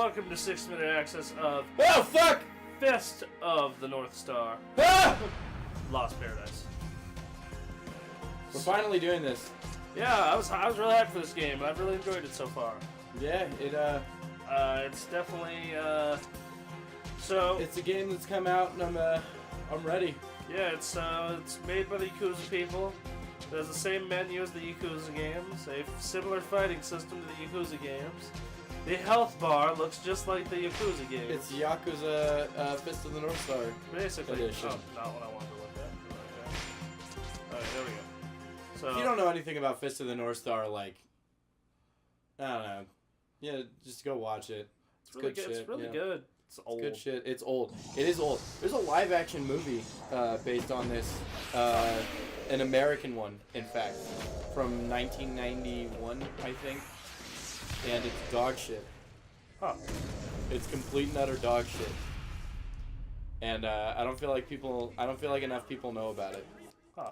welcome to 6-minute access of Oh fuck! Fist of the North Star. Ah! Lost Paradise. We're finally doing this. Yeah, I was really hyped for this game, and I've really enjoyed it so far. Yeah, It's definitely so. it's a game that's come out, and I'm ready. Yeah, it's made by the Yakuza people. It has the same menu as the Yakuza games, a similar fighting system to the Yakuza games. The health bar looks just like the Yakuza games. It's Yakuza Fist of the North Star. Basically. edition. Oh, not what I wanted to look at. Alright, there we go. So, If you don't know anything about Fist of the North Star, like, I don't know. Yeah, just go watch it. it's really good good. shit, It's really yeah. good. It's old. Good shit. It's old. It is old. There's a live action movie based on this. An American one, in fact, from 1991, I think. And it's dog shit. Huh. It's complete and utter dog shit. And I don't feel like enough people know about it. Huh.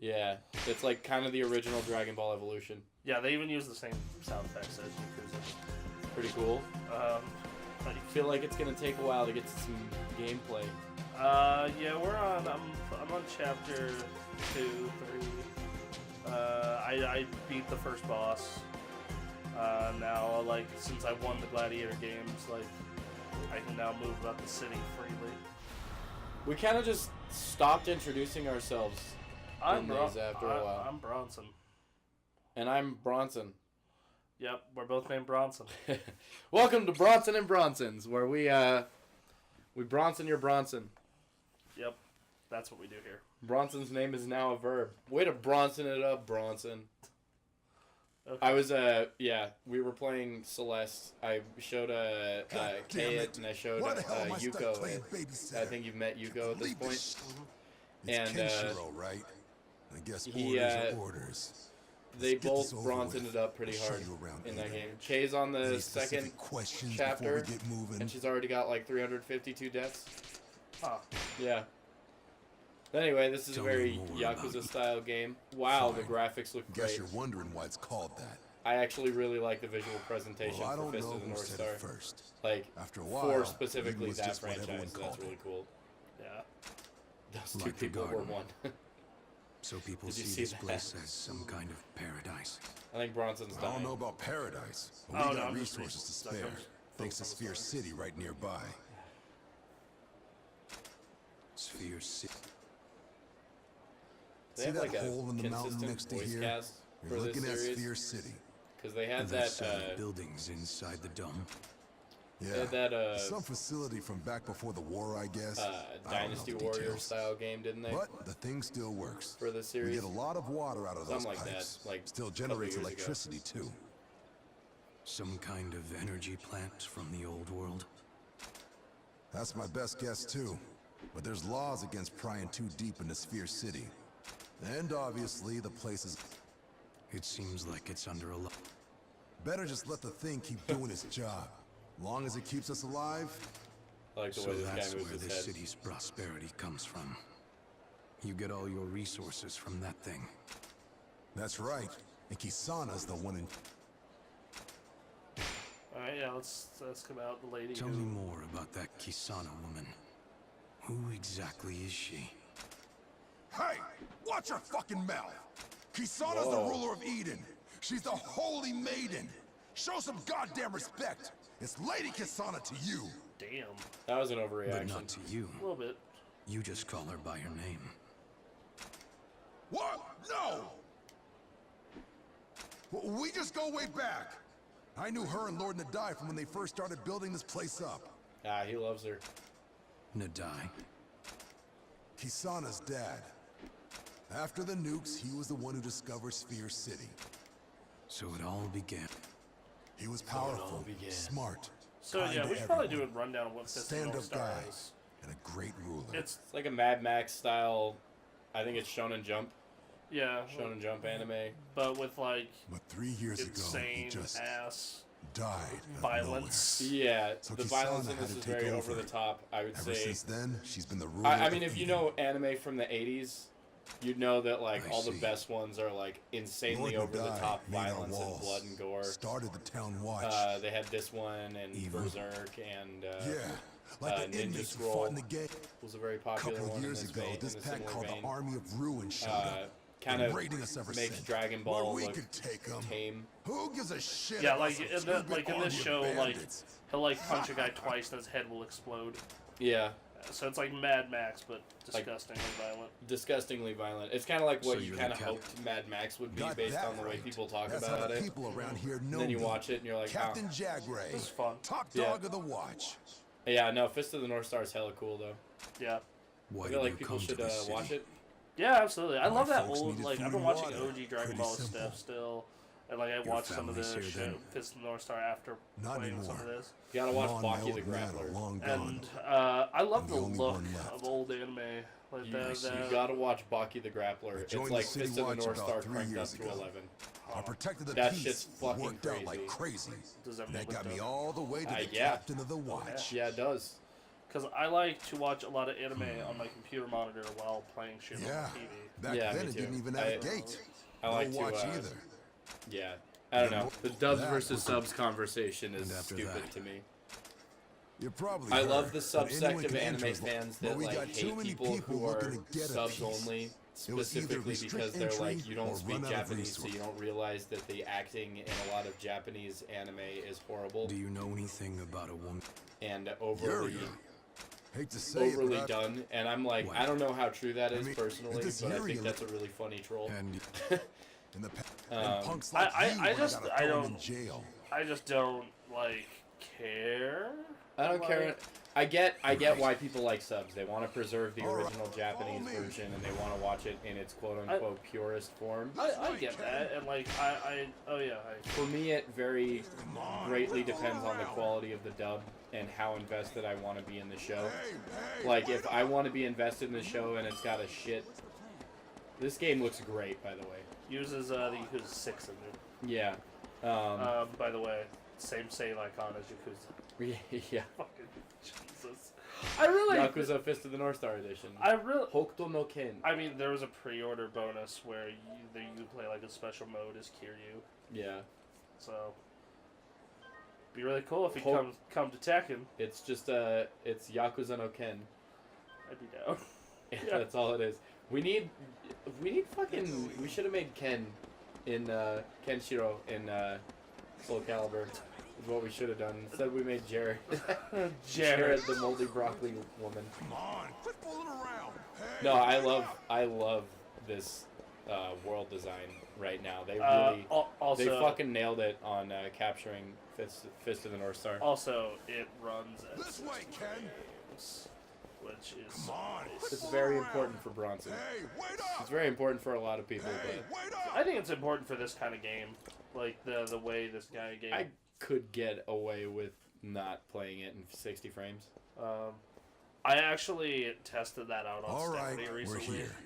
Yeah, it's like kind of the original Dragon Ball Evolution. Yeah, they even use the same sound effects as Yakuza. Pretty cool. Like, I feel like it's gonna take a while to get to some gameplay. yeah, I'm on chapter 2, 3. I beat the first boss. Now, like, since I won the Gladiator games, like, I can now move about the city freely. We kind of just stopped introducing ourselves after a while. I'm Bronson. And I'm Bronson. Yep, we're both named Bronson. Welcome to Bronson and Bronson's, where we Bronson your Bronson. Yep, that's what we do here. Bronson's name is now a verb. Way to Bronson it up, Bronson. Okay. I was, we were playing Celeste. I showed Kay it, and I showed Yuko. I think you've met Yuko at this point. Mm-hmm. And Kenshiro, right? I guess he, orders are orders. they Let's get both this over Bronson with. it up pretty I'll show hard you around in that later. game. Kay's on the Any second specific questions chapter, before we get moving? and she's already got like 352 deaths. Huh. Yeah. Anyway, this is Tell a me very more Yakuza about style game. Wow, Fine. the graphics look Guess great. you're wondering why it's called that. I actually really like the visual presentation Well, I for don't Fist know of the who North said Star. it first. Like, After a while, for maybe specifically it was that just what franchise, everyone that's called really it. cool. Yeah. Those two Like the people were garden. one. So people Did you see see this that? place as some kind of paradise. I think Bronson's I dying. don't know about paradise, but Oh, we no, got I'm just resources to stuck spare. on- Thanks to focused on Sphere the story. City right nearby. Sphere City. They See have that like a hole in the mountain consistent next to voice here? cast You're for this looking at series. Sphere City. Because they had There's that, buildings inside the dome. Yeah, they had that, some facility from back before the war, I guess. I don't know Dynasty the Warrior details. style game, didn't they? But the thing still works. For this We series? get a lot of water out of those Something like that, pipes. like, Still a couple generates years ago. electricity too. Some kind of energy plant from the old world. That's my best guess too. But there's laws against prying too deep into Sphere City. And obviously the place is It seems like it's under a lot. better just let the thing keep doing its job. Long as it keeps us alive, I like the So way this that's guy moves where his this head. city's prosperity comes from. You get all your resources from that thing. that's right. And Kisana's the one in Alright, yeah, let's come out. The lady Tell who... me more about that Kisana woman. Who exactly is she? Hey! Watch your fucking mouth! Kisana's the Whoa. ruler of Eden. She's the holy maiden. Show some goddamn respect. It's Lady Kisana to you. Damn. That was an But overreaction. not to you. A little bit. You just call her by her name. What? No! We just go way back. I knew her and Lord Nadai from when they first started building this place up. Ah, he loves her. Nadai. Kisana's dad. After the nukes, he was the one who discovered Sphere City. So it all began. He was all powerful, began. smart, So kind yeah, to we should probably do a everyone. rundown of what Fist of the North Stand-up Star guy. is. and a great ruler. It's It's like a Mad Max style, I think it's Shonen Jump. yeah, Shonen Jump anime. but with like But 3 years ago, he insane just ass died out of violence. Yeah, So the Kisana violence in had this to is take very over. over the top, I would nowhere. Ever say. since then, she's been the ruler I of mean, if you Eden. know anime from the 80s, you'd know that like I all the see. best ones are like insanely Lord over the Madai top made our violence and walls, blood and gore. Started the town watch. They had this one and Evil. Berserk and yeah, like the Ninja inmates who Scroll fought in the game. was a very A popular couple one of in years this ago, vein, this in a pack similar called vein. the Army of Ruin showed up. Kind Been of raiding us ever makes since. Dragon Where Ball we look could take 'em. tame. Who gives a shit? Yeah, about like some in, the, stupid like in army this of show, like bandits? he'll like punch a guy twice and his head will explode. Yeah, So it's like Mad Max, but disgustingly violent. disgustingly violent. It's kind of like what So you you're kind the of captain. hoped Mad Max would be Got based that on the way right. people talk That's how about the it. people around here know And then you me. watch it and you're like, Captain oh. Jagray, This is fun. top Yeah. dog of the watch. Yeah, no, Fist of the North Star is hella cool though. Yeah. Why I did feel like you people come to should this city? watch it. Yeah, absolutely. I My love that folks old, needed like, food I've been and watching water. OG Dragon Pretty Ball simple. stuff still. And, like, I Your watched some of the family's here, show, then? Fist of the North Star after Not playing some of anymore. this. You gotta watch Lon, my Baki the old man, are Grappler. long gone. And I love I'm the the only look one left. Oh, of old anime. Like You, the you gotta watch Baki the Grappler. I It's joined like the City Fist of the Watch North about Star 3 cranked up years to ago. 11. I protected the That peace. shit's fucking Worked out like crazy. crazy. Does That everything got look me dope? all the way to the Yeah. captain of the watch. Yeah, it does. Because I like to watch a lot of anime on my computer monitor while playing shit Yeah. on TV. Back Yeah, then me it too. didn't even have I- a gate. I like no watch to, either. yeah. I don't know. The dubs That versus was a- subs conversation is And after stupid that- to me. You probably I heard love the that subsect anyone of can anime enter as long- fans but that we like got too hate many people who are looking to get a subs piece. only, It was either specifically restrict because they're entry like you don't or speak run out of Japanese, so you resources. don't realize that the acting in a lot of Japanese anime is horrible Do you know anything about a woman? and overly Yuri. Hate to say overly it, but done. And I'm like, What? I don't know how true that is mean, personally, this but I Yuri think that's a really funny troll. And in the Um, and punks like I you, just- gotta I throw 'em don't- in jail. I just don't, like, care. I don't care. Like, I get why people like subs. They want to preserve the All right. original Japanese Follow me. version, and they want to watch it in its quote unquote purest form. I get that, and like oh yeah, For me, it very on, greatly wiggle depends on the around. quality of the dub and how invested I want to be in the show. Hey, Like, if wait I up. want to be invested in the show and it's got a shit. This game looks great, by the way. uses the Yakuza 6 in there. Yeah. By the way, same icon as Yakuza. Yeah. Fucking Jesus. I really, Yakuza Fist of the North Star Edition. I really. Hokuto no Ken. I mean, there was a pre-order bonus where you play like a special mode as Kiryu, Yeah. so be really cool if he Ho- come to Tekken. It's just it's Yakuza no Ken. I'd be down. That's all it is. We need fucking. We should have made Ken in Kenshiro in Soul Calibur. Is what we should have done. Instead, we made Jared. Jared. the moldy broccoli woman. Come on, quit fooling around. Hey, No, I wait up. love this world design right now. They Uh, really also, they fucking nailed it on capturing Fist of the North Star. also it runs at This way, Ken. frames, which is Come on, quit It's fooling very around. important for Bronson. Hey, wait It's up. very important for a lot of people, Hey, but wait up. I think it's important for this kind of game, like the way this kind of game. I could get away with not playing it in 60 frames. I actually tested that out on All right, Stephanie we're recently here.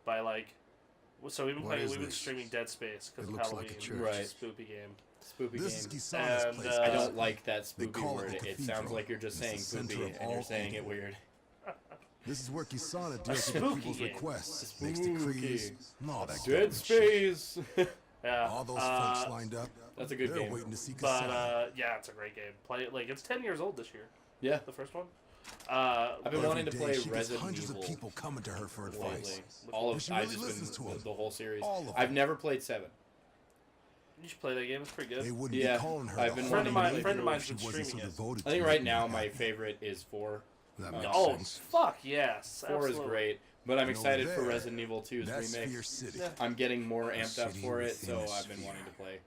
by like. So we've been What is we've been this? streaming Dead Space because It of looks like Halloween, a church. which Right. is a spoopy game. Spoopy This is game. Kisana's And, place. I don't like that They spoopy call it word. the It sounds cathedral. like you're just saying It's the center poopy of and you're all saying it evil. weird. This is where Kisana deals spooky with people's game. requests, makes Spooky. decrees, and all that Dead government shit. Space! Yeah. All those folks lined up. That's a good They're game. waiting to see But Kisana. yeah, it's a great game. Play it like it's 10 years old this year. Yeah. The first one. I've been Every wanting to day play she gets Resident hundreds Evil of people coming to her for lately. advice. All And of she I've really just listens to been 'em. the whole series. All of I've 'em. never played 7. You should play that game. It's pretty good. They wouldn't Yeah, be calling her I've the been Holy wanting to Lady friend of mine's if she been wasn't so streaming it. devoted I think to right making now her my happy. favorite is 4. that makes Oh sense. fuck yes! 4 is absolutely. great, but I'm And excited over for there, Resident Evil 2's That's remake. Fear City. Yeah. I'm getting more amped up city for it, within so a I've been sphere. wanting to play.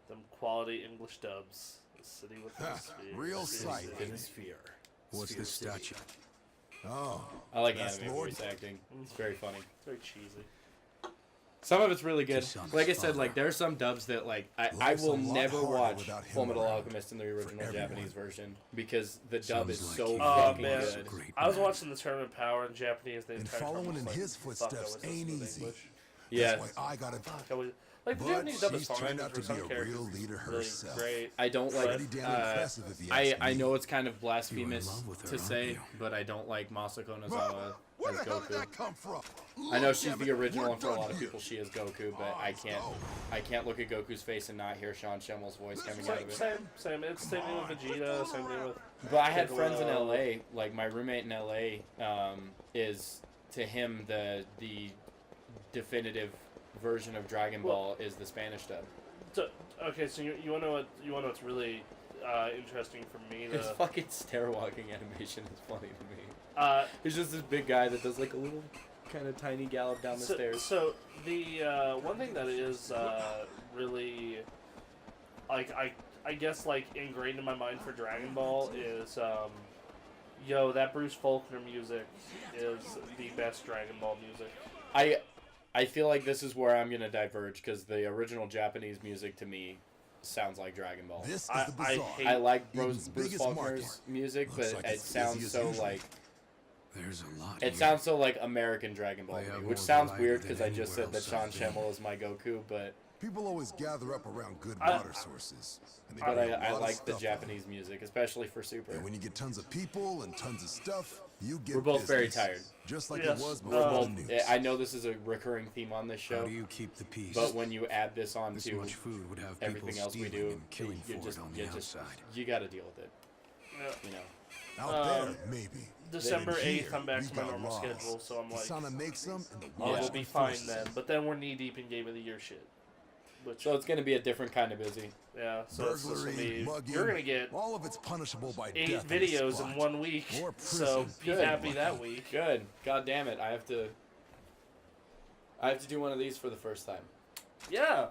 Them quality English dubs. The city with the Ha, sphere. real Sphere sight. City. In a sphere. What's this statue? Oh, I like That's anime Lord- voice acting. It's very funny. It's very cheesy. Some of it's really good. Kisana's Like I said, father. like there's some dubs that like I Life's will a lot never harder watch without him Full Metal around Alchemist in the original everyone. Japanese version because the dub is Sounds so like you fucking man. good. Great I was man. watching the Tournament of Power in Japanese the And entire time. I following was in like, his fuck, I footsteps wish this ain't was easy. English. Yeah, That's why I gotta. Fuck, I was, like the But Japanese dub is she's fine. turned out For to some be a characters, real it's leader really herself. great. I don't like. Pretty damn impressive if you ask I me. know it's kind of blasphemous love with her, to aren't say, you? but I don't like Masako Nozawa Where as the hell did Goku. that come from? I know Look, she's damn the it, original, we're and for a done lot of here. people she is Goku, but Let's go. I can't look at Goku's face and not hear Sean Schemmel's voice coming out of it. Same. It's same thing with Vegeta. Same thing with. But I had Piccolo. friends in LA, like my roommate in LA, is to him the definitive version of Dragon Ball is the Spanish dub. So, okay, so you want to know what's really interesting for me? His fucking stair walking animation is funny to me. He's just this big guy that does like a little kind of tiny gallop down the stairs. So the one thing that is really like I guess like ingrained in my mind for Dragon Ball is that Bruce Faulkner music is the best Dragon Ball music. I feel like this is where I'm gonna diverge because the original Japanese music to me sounds like Dragon Ball. This is the bazaar. I like Eden's Bruce biggest Faulkner's market. music, Looks but like it it's sounds busy as so usual. like There's a lot it here. sounds so like American Dragon Ball They to have me, which more sounds variety weird than because I just said anywhere that else Sean I've been. Schemmel is my Goku, but People always gather up around good I- water sources. And they but bring a I lot of like the stuff Japanese music, especially for Super. And when you get tons of people and tons of stuff, you get We're both very business. tired. Just like Yes. it was We're before both, the news. I know this is a recurring theme on this How show, do you keep the peace? but when you add this on This to much food would have people everything else we stealing do, and killing you for just it on you the just outside. you got to deal with it. Yeah. You know. Out there, maybe. December But 8th, here, I'm back we to my got normal laws. schedule, so I'm like, Kasana makes them, and the oh, Yeah. we'll be fine then. But then we're knee deep in Game of the Year shit. Which, So it's gonna be a different kind of busy. yeah, so it's just gonna Burglary, be, mugging, you're gonna get all of it's punishable by 8 death on the videos spot. in 1 week. Or So prison. be Good. happy that week. Good. God damn it! I have to do one of these for the first time. Yeah.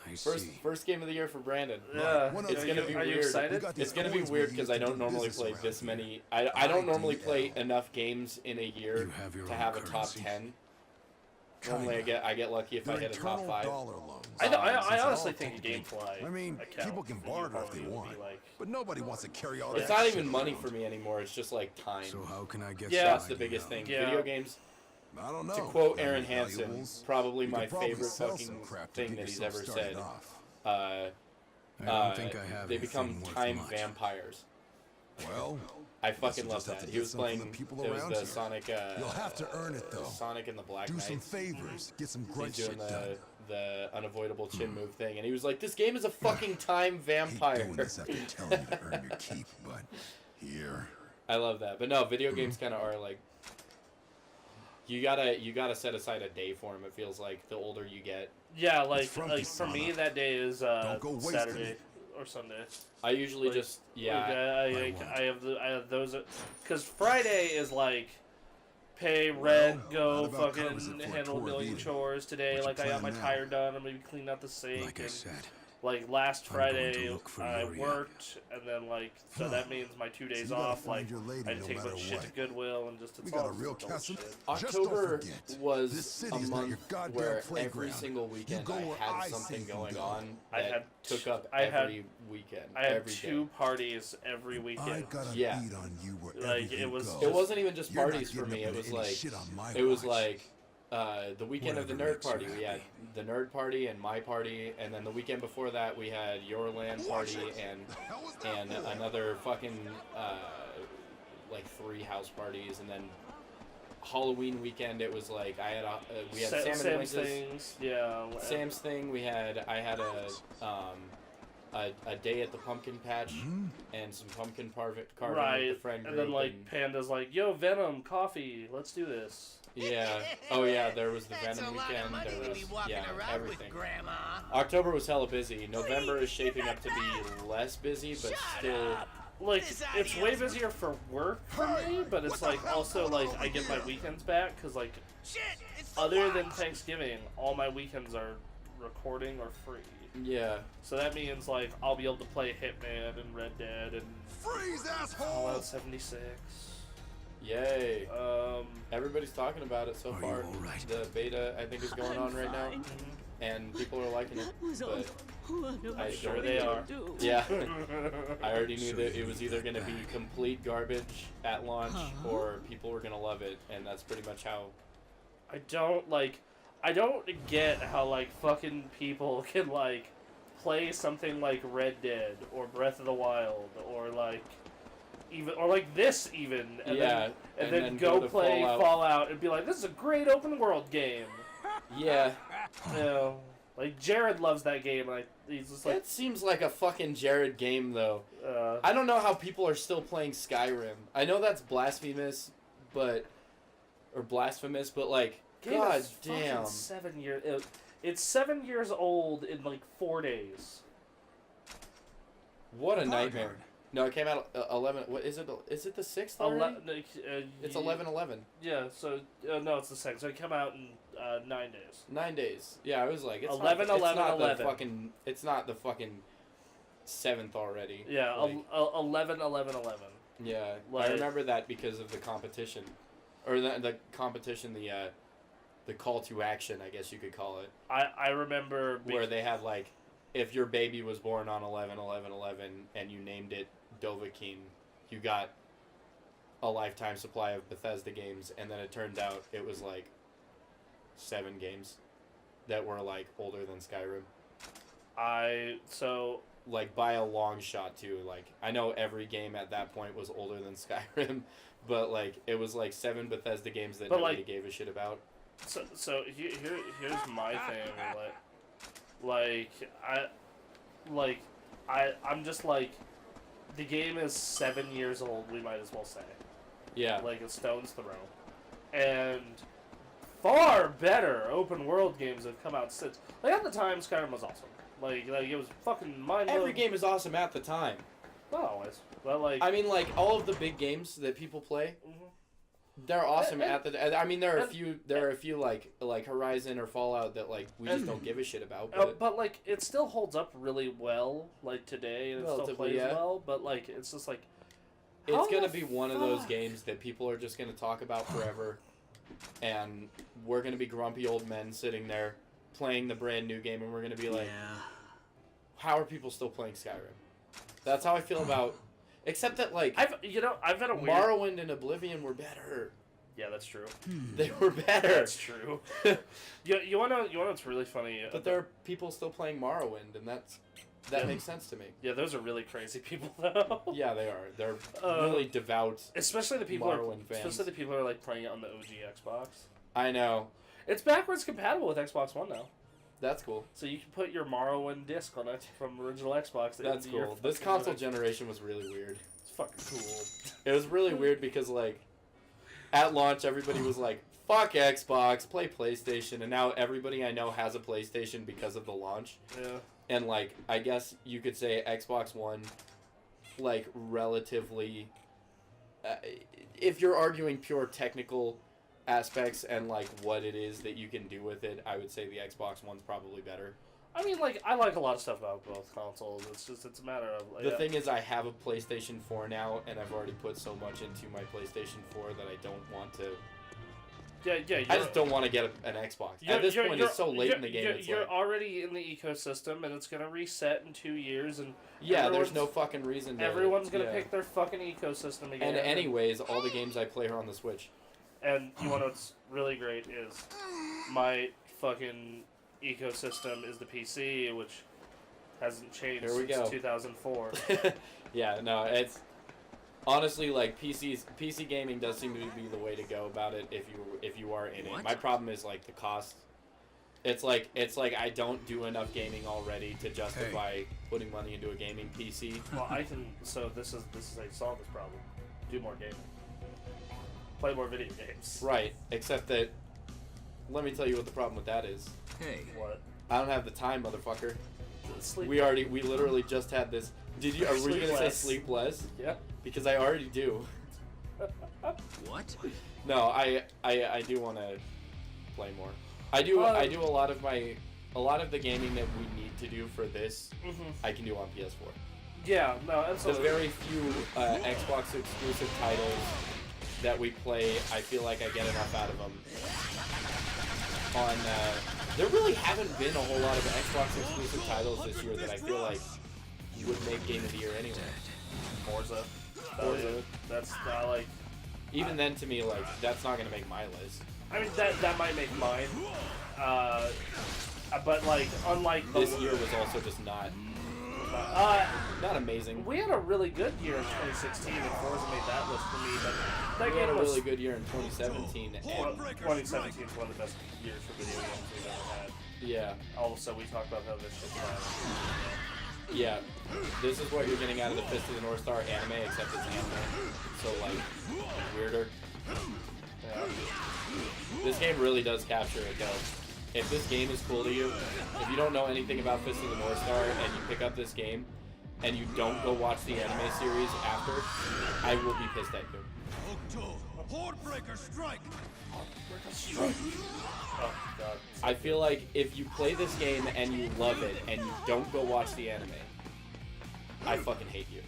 I First see. first game of the year for Brandon. Yeah. one of It's the- gonna be Are you weird. excited? We got these It's gonna be coins weird we because use I to don't do normally business play around this here. many. I don't normally play IDL. enough games in a year You have your to own have a top currency. 10. Normally Kinda. I get lucky if They're I hit a top eternal 5. dollar loans. I Since honestly it's all think a technically- GameFly. I mean, account people can for you barter if they probably would want, be like, but nobody wants to carry all It's that not shit even money around. for me anymore. It's just like time. So how can I get Yeah. That's the started, biggest you know? thing. Yeah. Video games. I don't know. To quote Got Aaron any Hansen, valuables? probably You my could probably favorite sell fucking some crap to thing get that he's yourself ever started said. off. Uh, I don't think I have they anything become worth time much. vampires. Well, I guess fucking you love just have that. to He get was some from playing. the people It was around the here. Sonic. You'll have to earn it though. Sonic and the Black Do some Knights. favors, get some He's grunt doing shit done. the unavoidable chin move thing, and he was like, "This game is a fucking time Hate vampire." doing this after telling you to earn your keep, but here. I love that, but no, video games kind of are like. You gotta set aside a day for them. It feels like the older you get. yeah, like frumpy, for me son. that day is Don't go wasting Saturday it. or Sunday. I usually Like- just yeah. I have those because Friday is like pay rent, Well, that go about covers fucking it for a handle a tour of million Eden. chores today. What you Like I got my plan now? tire done. I'm maybe clean out the sink. Like I and, said, like last I'm going to Friday look for I Yuri. worked and then like so that means my 2 days you gotta off. find Like your lady I had to no take a bunch of matter shit to what. Goodwill and just We it's got all a real adult castle. shit. Just don't October forget, this was city's a not month your goddamn where every playground. single You weekend go I where had I something say you going go. on I that had took t- up I had- every weekend. I had every 2 day. parties every weekend. I got a Yeah. beat on you wherever Like, you it was go. It wasn't even just You're not parties for getting me. up It with was any like shit on my it was watch. like the weekend of the Whatever nerd makes you party. We had happy. the nerd party and my party, and then the weekend before that we had your land party and The hell was that and for? another fucking like 3 house parties, and then Halloween weekend it was like I had we had Sam and Sam's Winch's- things, yeah. Sam's thing. I had a day at the pumpkin patch and some pumpkin carving Right, with the friend group. and then like Panda's like, "Yo, Venom, coffee, let's do this." yeah, oh yeah, there was the That's Venom a lot weekend. of money There to was be walking yeah around everything. with Grandma. October was hella busy. November is shaping up to be less busy, but still. Like This it's way idea's- busier for work for me, but it's like also like I get my weekends back because like Shit, it's the other than watch. Thanksgiving, all my weekends are recording or free. Yeah, So that means like I'll be able to play Hitman and Red Dead and Freeze, asshole! Fallout 76. yay! Um, Everybody's talking about it so Are you far. all right? The beta I think is going on right now, and people are liking it. But I sure don't they know. are. Yeah, I already knew So that you it was need either that going to be back. complete garbage at launch or people were going to love it, and that's pretty much how. I don't get how like fucking people can like play something like Red Dead or Breath of the Wild or like even, or like this even, and Yeah, then, and then go go to play Fallout. Fallout and be like, this is a great open world game. Yeah. You know, like Jared loves that game, and he's just like, That seems like a fucking Jared game, though. uh, I don't know how people are still playing Skyrim. I know that's blasphemous, but like, game god is fucking damn. 7 years. It's 7 years old in like 4 days. What a nightmare. No, it came out 11. What is it? Is it the 6th already? It's 11/11. Yeah, so no, it's the second. So it came out in 9 days. 9 days. Yeah, I was like, it's 11, not, 11, it's not 11. The fucking. It's not the fucking 7th already. Yeah, Like, 11, 11, 11. yeah. Like- I remember that because of the competition, or the competition, the call to action, I guess you could call it, I remember where they had like, if your baby was born on 11/11/11 and you named it Dovahkiin, you got a lifetime supply of Bethesda games, and then it turned out it was like 7 games that were like older than Skyrim. Like by a long shot too. Like I know every game at that point was older than Skyrim, but like it was like 7 Bethesda games that But, nobody like- gave a shit about. So here's my thing. I'm just like, the game is 7 years old. We might as well say, Yeah. like a stone's throw, and far better open world games have come out since. Like at the time, Skyrim was awesome. Like it was fucking mind blowing. Every game is awesome at the time. Not always, but like. I mean, like all of the big games that people play, Mhm. they're awesome And- at the. I mean, there are a and- few. There are a few like Horizon or Fallout that like we just And- don't give a shit about. But like it still holds up really well, like today, and it still Relatively, plays yeah. well. But like it's just like, how it's gonna the be one of those fuck? games that people are just gonna talk about forever, and we're gonna be grumpy old men sitting there playing the brand new game, and we're gonna be like, how are people still playing Skyrim? That's how I feel about. Except that like I've had a weird. Morrowind and Oblivion were better. Yeah, that's true. They were better. That's true. you wanna what's really funny? But there are people still playing Morrowind, and that Yeah. makes sense to me. Yeah, those are really crazy people though. Yeah, they are. They're Uh, really devout. Especially the people Morrowind fans. especially the people who are like playing it on the OG Xbox. I know. It's backwards compatible with Xbox One now, That's cool. so you can put your Morrowind disc on it from original Xbox. That's into your cool. This fucking console device. generation was really weird. It's fucking cool. It was really weird because like at launch everybody was like, fuck Xbox, play PlayStation, and now everybody I know has a PlayStation because of the launch. Yeah. And like I guess you could say Xbox One, like relatively, if you're arguing pure technical aspects and like what it is that you can do with it, I would say the Xbox One's probably better. I mean, like, I like a lot of stuff about both consoles. It's a matter of like, The thing is, I have a PlayStation 4 now, and I've already put so much into my PlayStation 4 that I don't want to. yeah. I just don't want to get an Xbox. At this point, it's so late in the game. It's You're like, already in the ecosystem, and it's gonna reset in 2 years, and yeah, there's everyone's- no fucking reason. everyone's gonna yeah. pick their fucking ecosystem again. And anyways, all the games I play are on the Switch. And you want what's really great is my fucking ecosystem is the PC, which hasn't changed Here we since go. 2004. Yeah, no, it's honestly like PC gaming does seem to be the way to go about it if you are in it. My problem is like the cost. It's like I don't do enough gaming already to justify putting money into a gaming PC. Well, I can. So this is how you solve this problem. Do more gaming. Play more video games. Right, except that let me tell you what the problem with that is. Hey. What? I don't have the time, motherfucker. Sleep. We literally just had this. Are we gonna say sleep less? Yeah. Because I already do. What? No, I do want to play more. I do a lot of the gaming that we need to do for this. Mhm. I can do on PS4. Yeah. No. The Absolutely. very few Xbox exclusive titles that we play, I feel like I get enough out of them. There really haven't been a whole lot of Xbox exclusive titles this year that I feel like would make Game of the Year anyway. Forza. Forza. That's like. Even then, to me, like that's not gonna make my list. I mean, that might make mine. But like, unlike This year was also just not Not amazing. We had a really good year in 2016, and Forza made that list for me. But that We had a game was really good year in 2017. 2017 is one of the best years for video games we've ever had. Yeah. Also, we talked about how this shit's bad. Yeah. This is what you're getting out of the Fist of the North Star anime, except it's anime. So, like, weirder. Yeah. This game really does capture it, though. If this game is cool to you, if you don't know anything about Fist of the North Star and you pick up this game and you don't go watch the anime series after, I will be pissed at you. Hordebreaker strike! Oh god. I feel like if you play this game and you love it and you don't go watch the anime, I fucking hate you.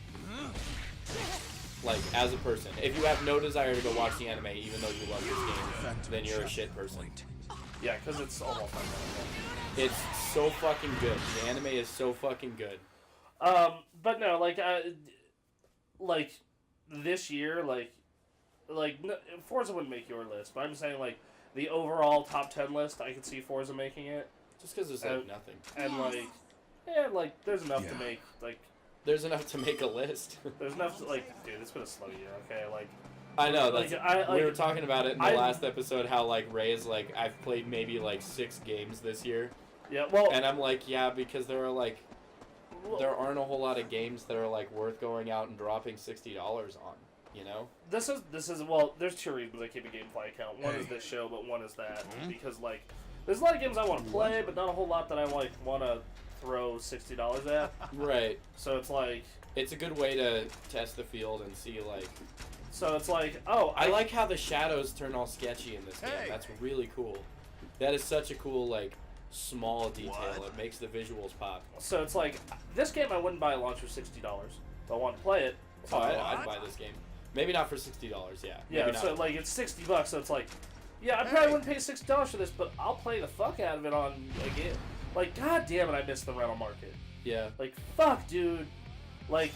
Like, as a person. If you have no desire to go watch the anime even though you love this game, then you're a shit person. Yeah, because it's almost like It's so fucking good. The anime is so fucking good. but no, like this year, no, Forza wouldn't make your list, but I'm saying like the overall top 10 list, I could see Forza making it, Just because there's like nothing. and like, yeah, like there's enough to make like. There's enough to make a list. There's enough to like, dude. It's been a slow year, okay? Like, I know. That's, we were talking about it in the I- last episode. How like Ray is like, I've played maybe like 6 games this year, yeah, well, and I'm like, yeah, because there are like, there aren't a whole lot of games that are like worth going out and dropping $60 on. You know? This is well. There's 2 reasons I keep a GameFly account. One is this show, but one is that because like, there's a lot of games I want to play, but not a whole lot that I like want to throw $60 at. Right. So it's like. It's a good way to test the field and see like. So it's like, oh, I like how the shadows turn all sketchy in this game. That's really cool. That is such a cool like small detail. It makes the visuals pop. So it's like this game I wouldn't buy a launch for $60. If I want to play it, Oh, I'd buy this game. Maybe not for $60. Yeah. yeah. Maybe So not. like it's $60. So it's like, yeah, I probably wouldn't pay $60 for this, but I'll play the fuck out of it on a game. Like, god damn it, I missed the rental market. Yeah. Like, fuck, dude. Like,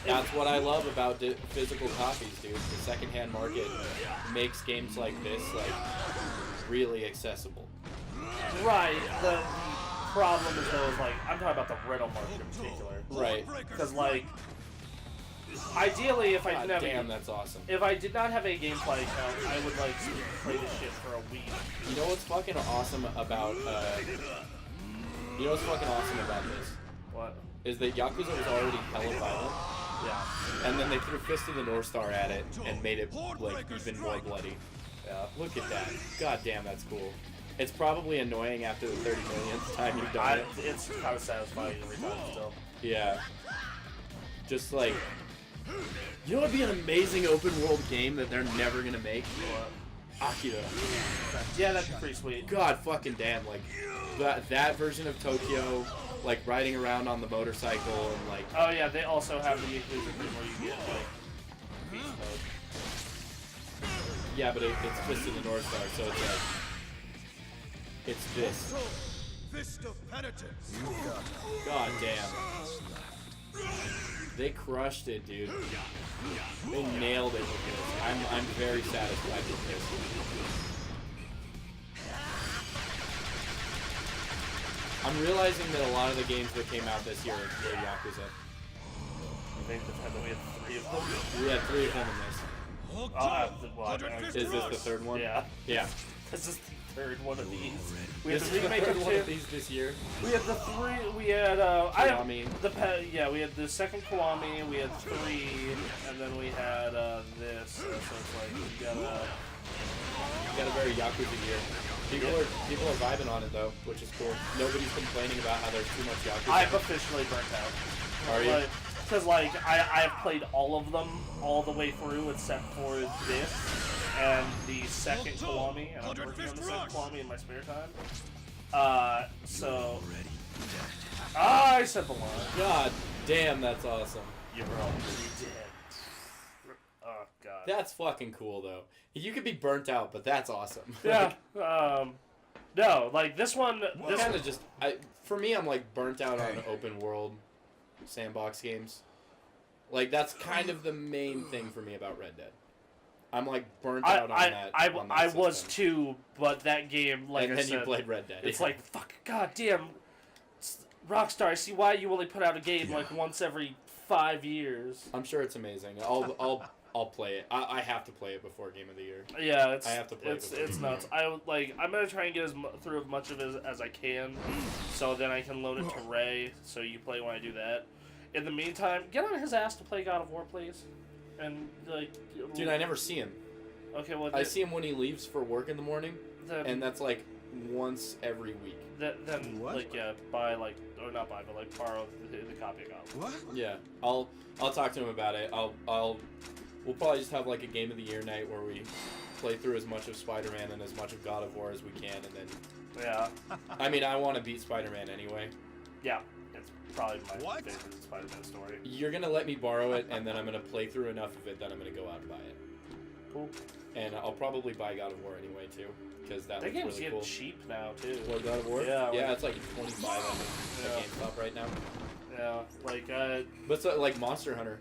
That's what I love about physical copies, dude. The secondhand market makes games like this like really accessible. right. The problem is though, is like I'm talking about the rental market in particular. Right. Because like, ideally, if I God didn't have damn, that's awesome. if I did not have a GameFly account, I would like play this shit for a week. You know what's fucking awesome about you know what's fucking awesome about this? What? Is that Yakuza was already hella violent, Yeah. and then they threw Fist of the North Star at it and made it like even more bloody. Yeah. Look at that. God damn, that's cool. It's probably annoying after the 30 millionth time you've done it. It's kind of satisfying every time still. Yeah. Just like, you know what'd be an amazing open world game that they're never gonna make? Akira. Yeah, that'd be pretty sweet. God fucking damn, like that version of Tokyo, like riding around on the motorcycle and like. Oh yeah, they also have the Yakuza thing where you get like beast mode. Yeah, but it's Fist of the North Star, so it's like, it's this. Fist of penitence! God damn. They crushed it, dude. They nailed it with this. I'm very satisfied with this. I'm realizing that a lot of the games that came out this year were Yakuza. I think the time that we had 3 of them. We had 3 of them in this. Is this the third one? Yeah. Yeah. This is the third one of these. We This had is the the remake third of one 2. of these this year. We had the 3. We had Kiwami. yeah, we had the second Kiwami. We had 3, and then we had this. So it's like we got Got a very Yakuza year. People are vibing on it though, which is cool. Nobody's complaining about how there's too much Yakuza. I've officially burnt out. Are you? Because like I've played all of them all the way through except for this and the second Kiwami, and I'm working on the second Kiwami in my spare time. So I said the line. God damn, that's awesome. You're already dead. Oh god. That's fucking cool though. You could be burnt out, but that's awesome. Yeah. No, like this one. This Kind of just, for me, I'm like burnt out on open world sandbox games. Like that's kind of the main thing for me about Red Dead. I'm like burnt out on that. I was too, but that game, like and I then said, you played Red Dead. it's yeah. like fuck, goddamn. Rockstar, I see why you only put out a game like once every 5 years. I'm sure it's amazing. I'll play it. I have to play it before Game of the Year. Yeah, I have to play it's nuts. I'm gonna try and get through as much of it as I can, so then I can loan it to Ray. So you play when I do that. In the meantime, get on his ass to play God of War, please. And like, Dude, I never see him. Okay, well, I see him when he leaves for work in the morning, then, and that's like once every week. Then What? like buy or not buy, but like borrow the copy of God of War. What? Yeah, I'll talk to him about it. We'll probably just have like a Game of the Year night where we play through as much of Spider-Man and as much of God of War as we can, and then. Yeah. I mean, I want to beat Spider-Man anyway. Yeah, it's probably my What? favorite Spider-Man story. You're gonna let me borrow it, and then I'm gonna play through enough of it that I'm gonna go out and buy it. Cool. And I'll probably buy God of War anyway too, because that That looks game's really getting cool. cheap now too. What, God of War? Yeah, Yeah, like- it's like 25 I think at GameStop right now. Yeah, like But so, like Monster Hunter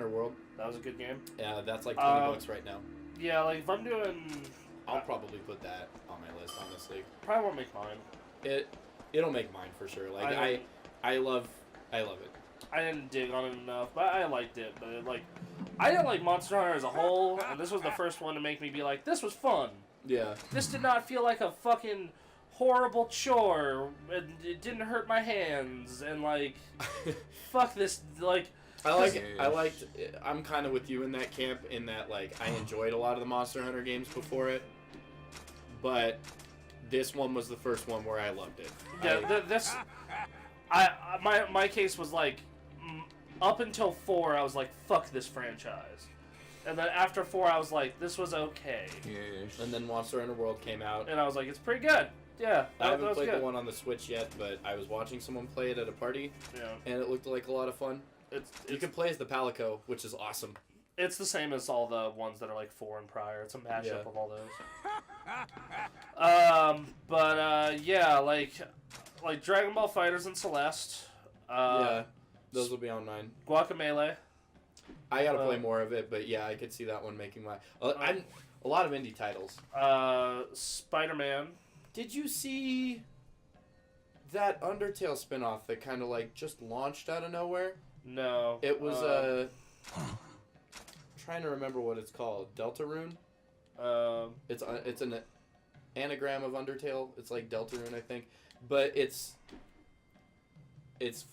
World, that was a good game. yeah, that's like 20 bucks right now. Yeah, like if I'm doing, I'll probably put that on my list, honestly. probably won't make mine. It'll make mine for sure. Like I love it. I didn't dig on it enough, but I liked it. But I didn't like Monster Hunter as a whole, and this was the first one to make me be like, this was fun. Yeah. This did not feel like a fucking horrible chore, and it didn't hurt my hands, and like, fuck this, like. I'm kind of with you in that camp in that like I enjoyed a lot of the Monster Hunter games before it, but this one was the first one where I loved it. Yeah, my case was like, up until 4, I was like, fuck this franchise. And then after 4, I was like, this was okay. And then Monster Hunter World came out. And I was like, it's pretty good. Yeah, I that haven't was played good. the one on the Switch yet, but I was watching someone play it at a party, Yeah. and it looked like a lot of fun. You can play as the Palico, which is awesome. It's the same as all the ones that are like 4 and prior. It's a mashup Yeah. of all those. Yeah, like Dragon Ball Fighters and Celeste. Yeah, those will be on mine. Guacamelee. I gotta play more of it, but yeah, I could see that one making my. I'm a lot of indie titles. Spider-Man. Did you see that Undertale spinoff that kind of like just launched out of nowhere? No. It was trying to remember what it's called. Deltarune. It's an anagram of Undertale. It's like Deltarune, I think, but it's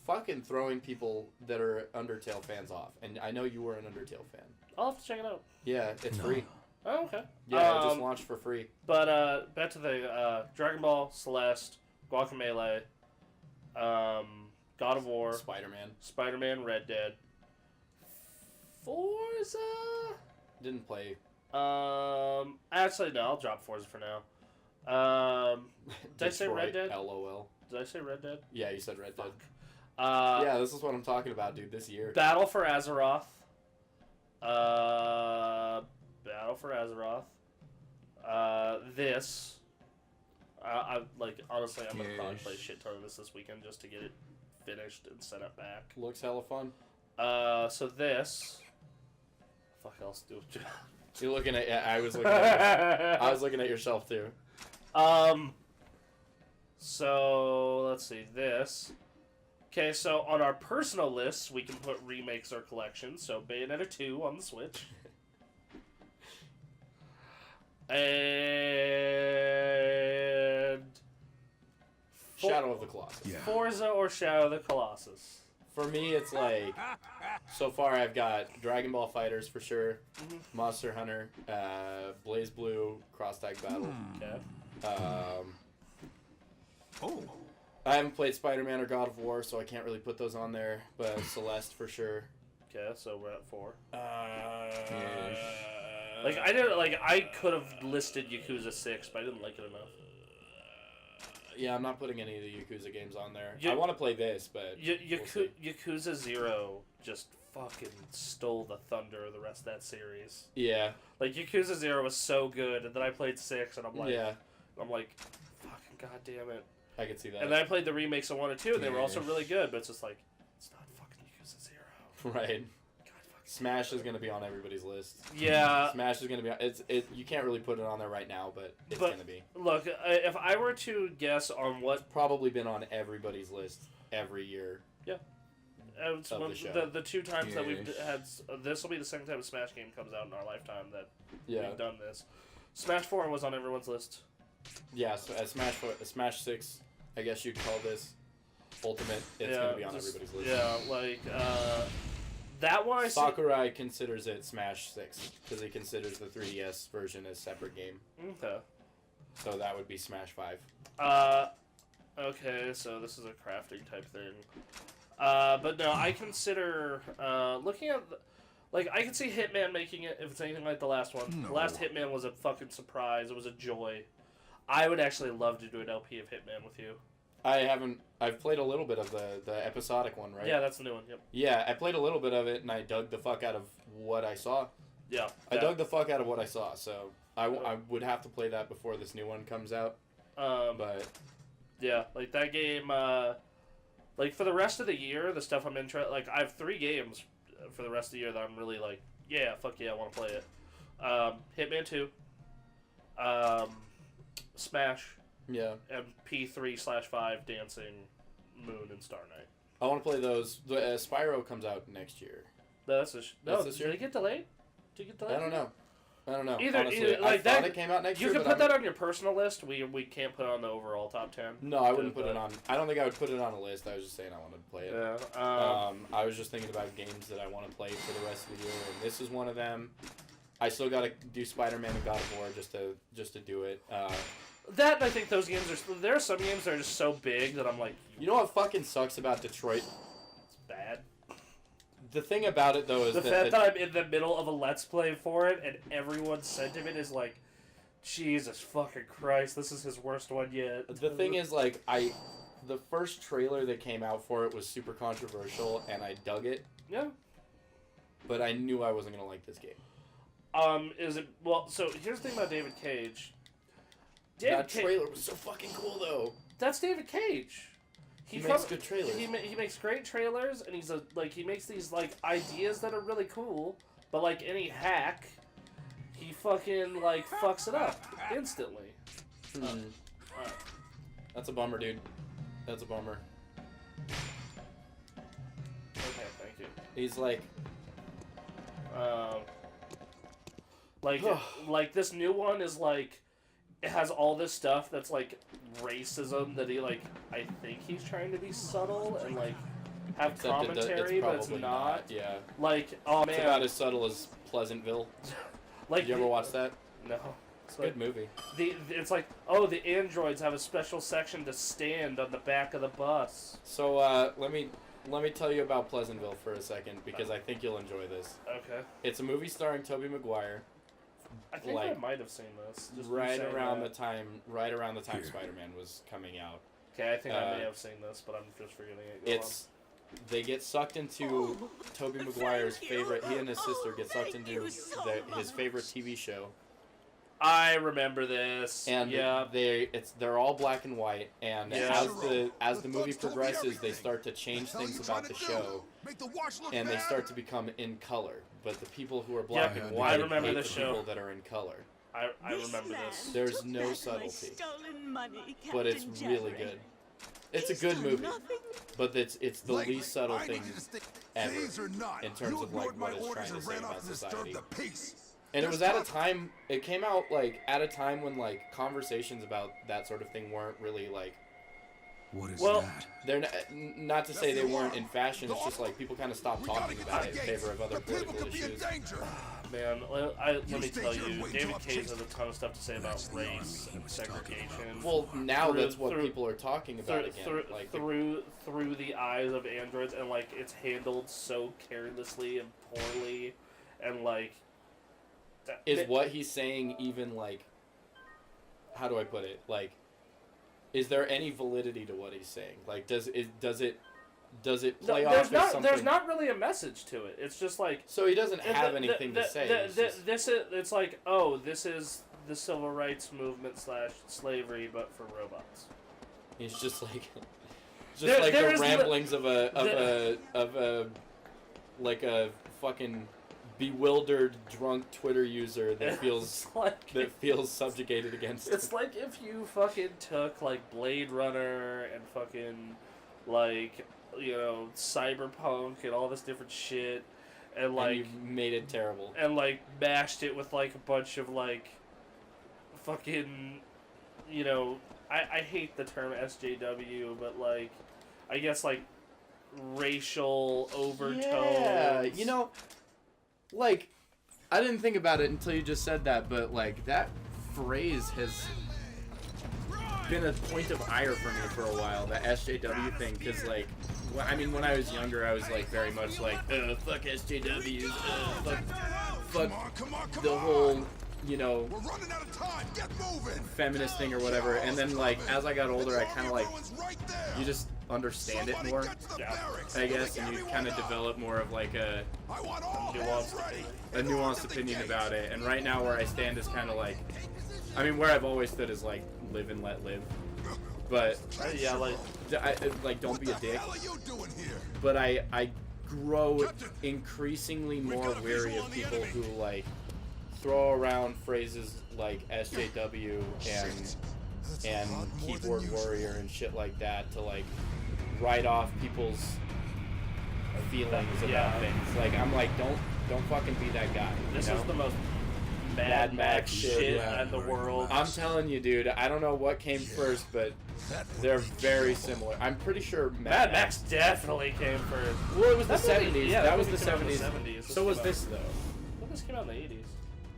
fucking throwing people that are Undertale fans off. And I know you were an Undertale fan. I'll have to check it out. Yeah, it's free. Oh, okay. Yeah, it just launched for free. But back to the Dragon Ball, Celeste, Guacamelee, God of War, Spider-Man, Red Dead, Forza. Didn't play. Actually, no. I'll drop Forza for now. Did I say Red Dead? LOL. Did I say Red Dead? Yeah, you said Red Dead. Yeah, Yeah, this is what I'm talking about, dude. This year. Battle for Azeroth. Battle for Azeroth. This. I like honestly, I'm gonna probably play a shit ton of this weekend just to get it finished and set up back. Looks hella fun. So this. Fuck else do. You're looking at. Yeah, I was looking at. I was looking at yourself too. So let's see this. Okay, so on our personal lists, we can put remakes or collections. So Bayonetta 2 on the Switch. And Shadow of the Colossus. Yeah. Forza or Shadow of the Colossus. For me, it's like. So far, I've got Dragon Ball Fighters for sure, Monster Hunter, Blaze Blue, Cross Tag Battle. Okay. I haven't played Spider-Man or God of War, so I can't really put those on there. But Celeste for sure. Okay, so we're at 4. Yeah. Like I could have listed Yakuza 6, but I didn't like it enough. Yeah, I'm not putting any of the Yakuza games on there. You- I want to play this, but we'll see. Yakuza 0 just fucking stole the thunder of the rest of that series. Yeah, Like Yakuza 0 was so good, and then I played 6, and I'm like, yeah, fucking goddamn it. I could see that. And then I played the remakes of 1 and 2, and they were also really good, but it's just like, it's not fucking Yakuza 0. Right. God fucking. Smash is gonna be on everybody's list. Yeah. Smash is gonna be. You can't really put it on there right now, but it's But- gonna be. Look, if I were to guess on what Probably been on everybody's list. every year. Yeah. And Of the show. the two times that we've Ish. had, this will be the second time a Smash game comes out in our lifetime that Yeah. we've done this. Smash 4 was on everyone's list. Yeah, so Smash 6, I guess you'd call this Ultimate. It's going to be on everybody's list. Yeah, like, that one I see... Sakurai considers it Smash 6, because he considers the 3DS version a separate game. Okay. So that would be Smash 5. Okay, so this is a crafting type thing. But no, I consider, looking at, like, I can see Hitman making it if it's anything like the last one. No. The last Hitman was a fucking surprise. It was a joy. I would actually love to do an LP of Hitman with you. I've played a little bit of the episodic one, right? Yeah, that's the new one, yep. Yeah, I played a little bit of it, and I dug the fuck out of what I saw. Yeah. I dug the fuck out of what I saw, so I would have to play that before this new one comes out. But yeah, like, that game, like, for the rest of the year, the stuff I'm interested... Like, I have 3 games for the rest of the year that I'm really like, yeah, fuck yeah, I want to play it. Hitman 2. Smash. yeah, And P3/5 Dancing Moon and Star Knight. I want to play those. The Spyro comes out next year. That's That's this year? Did it get delayed? Did it get delayed? I don't know. Either Honestly, like I that, thought it came out next you year. can but put that on your personal list. We can't put it on the overall top 10. No, I wouldn't put it on. I don't think I would put it on a list. I was just saying I wanted to play it. Yeah. I was just thinking about games that I want to play for the rest of the year, and this is one of them. I still got to do Spider-Man and God of War just to do it. That and I think those games are. There are some games that are just so big that I'm like, You know what fucking sucks about Detroit? it's bad. The thing about it though is The fact that I'm in the middle of a Let's Play for it and everyone's sentiment is like, Jesus fucking Christ, this is his worst one yet. the thing is like the first trailer that came out for it was super controversial and I dug it, Yeah. but I knew I wasn't gonna like this game. Is it well? So here's the thing about David Cage. That trailer was so fucking cool though. That's David Cage. He makes good trailers. He makes great trailers, and he's he makes these like ideas that are really cool. But like any hack, he fucking like fucks it up instantly. Alright. That's a bummer, dude. That's a bummer. Okay, thank you. He's like, like this new one is like, it has all this stuff that's like racism that he like. I think he's trying to be subtle and like have except commentary, but it's probably not. Yeah. Like, oh It's man, about as subtle as Pleasantville. like Did you ever watch that? No. It's a good movie. It's like, oh, the androids have a special section to stand on the back of the bus. So let me tell you about Pleasantville for a second because I think you'll enjoy this. Okay. It's a movie starring Tobey Maguire. I think I Like, might have seen this. Just right saying around that. the time Spider-Man was coming out. Okay, I think I may have seen this, but I'm just forgetting it. Go They get sucked into Tobey Maguire's favorite. He and his sister get sucked into his favorite TV show. I remember this. And yeah. they're all black and white. And Yeah. as the movie progresses, they start to change things about the show, and they start to become in color. But the people who are black Yeah, and I white remember hate this the show. people that are in color. I remember this. There's no subtlety, but it's really good. It's a good movie, but it's the least subtle thing ever in terms of like what it's trying to say about society. And it was at a time. It came out like at a time when like conversations about that sort of thing weren't really like. What is Well, that? They're not to say they weren't in fashion. It's just like people kind of stopped talking about it in favor of other political issues. Man, let me tell you, David Cage has a ton of stuff to say about race and segregation. Well, now Through- that's what through- people are talking about again. Through the eyes of androids, and like it's handled so carelessly and poorly, and like. Is what he's saying even like? How do I put it? Like, is there any validity to what he's saying? Like, does it play off as something? There's not really a message to it. It's just like. So he doesn't have anything to say. It's like, oh, this is the civil rights movement / slavery, but for robots. He's just like, There the is ramblings of a fucking bewildered drunk Twitter user that feels subjugated against. It's like if you fucking took like Blade Runner and fucking like, you know, cyberpunk and all this different shit, and like and you made it terrible. and like mashed it with like a bunch of like fucking, you know, I hate the term SJW, but like, I guess like racial overtones. Yeah, you know, like, I didn't think about it until you just said that, but like that phrase has been a point of ire for me for a while, that SJW thing, because like, I mean, when I was younger, I was like very much like, fuck SJWs, fuck the whole, you know, We're running out of time. Get moving. feminist thing or whatever, and then like as I got older, I kind of like, you just understand it more, I guess, and you kind of develop more of like a nuanced opinion about it. And right now where I stand is kind of like, I mean, where I've always stood is like live and let live, but Yeah, like don't be a dick. What are you doing here? But I grow increasingly more weary of people who like throw around phrases like SJW and keyboard warrior and shit like that to like write off people's feelings about things. Like, I'm like, don't fucking be that guy. this you know? is the most Mad Max shit yeah. in the world. I'm telling you, dude, I don't know what came first, but they're very similar. I'm pretty sure Mad Max definitely came first. Well, it was the That movie- 70s. yeah, that was movie the came out in 70s. the 70s. So was this, though. Well, this came out in the 80s.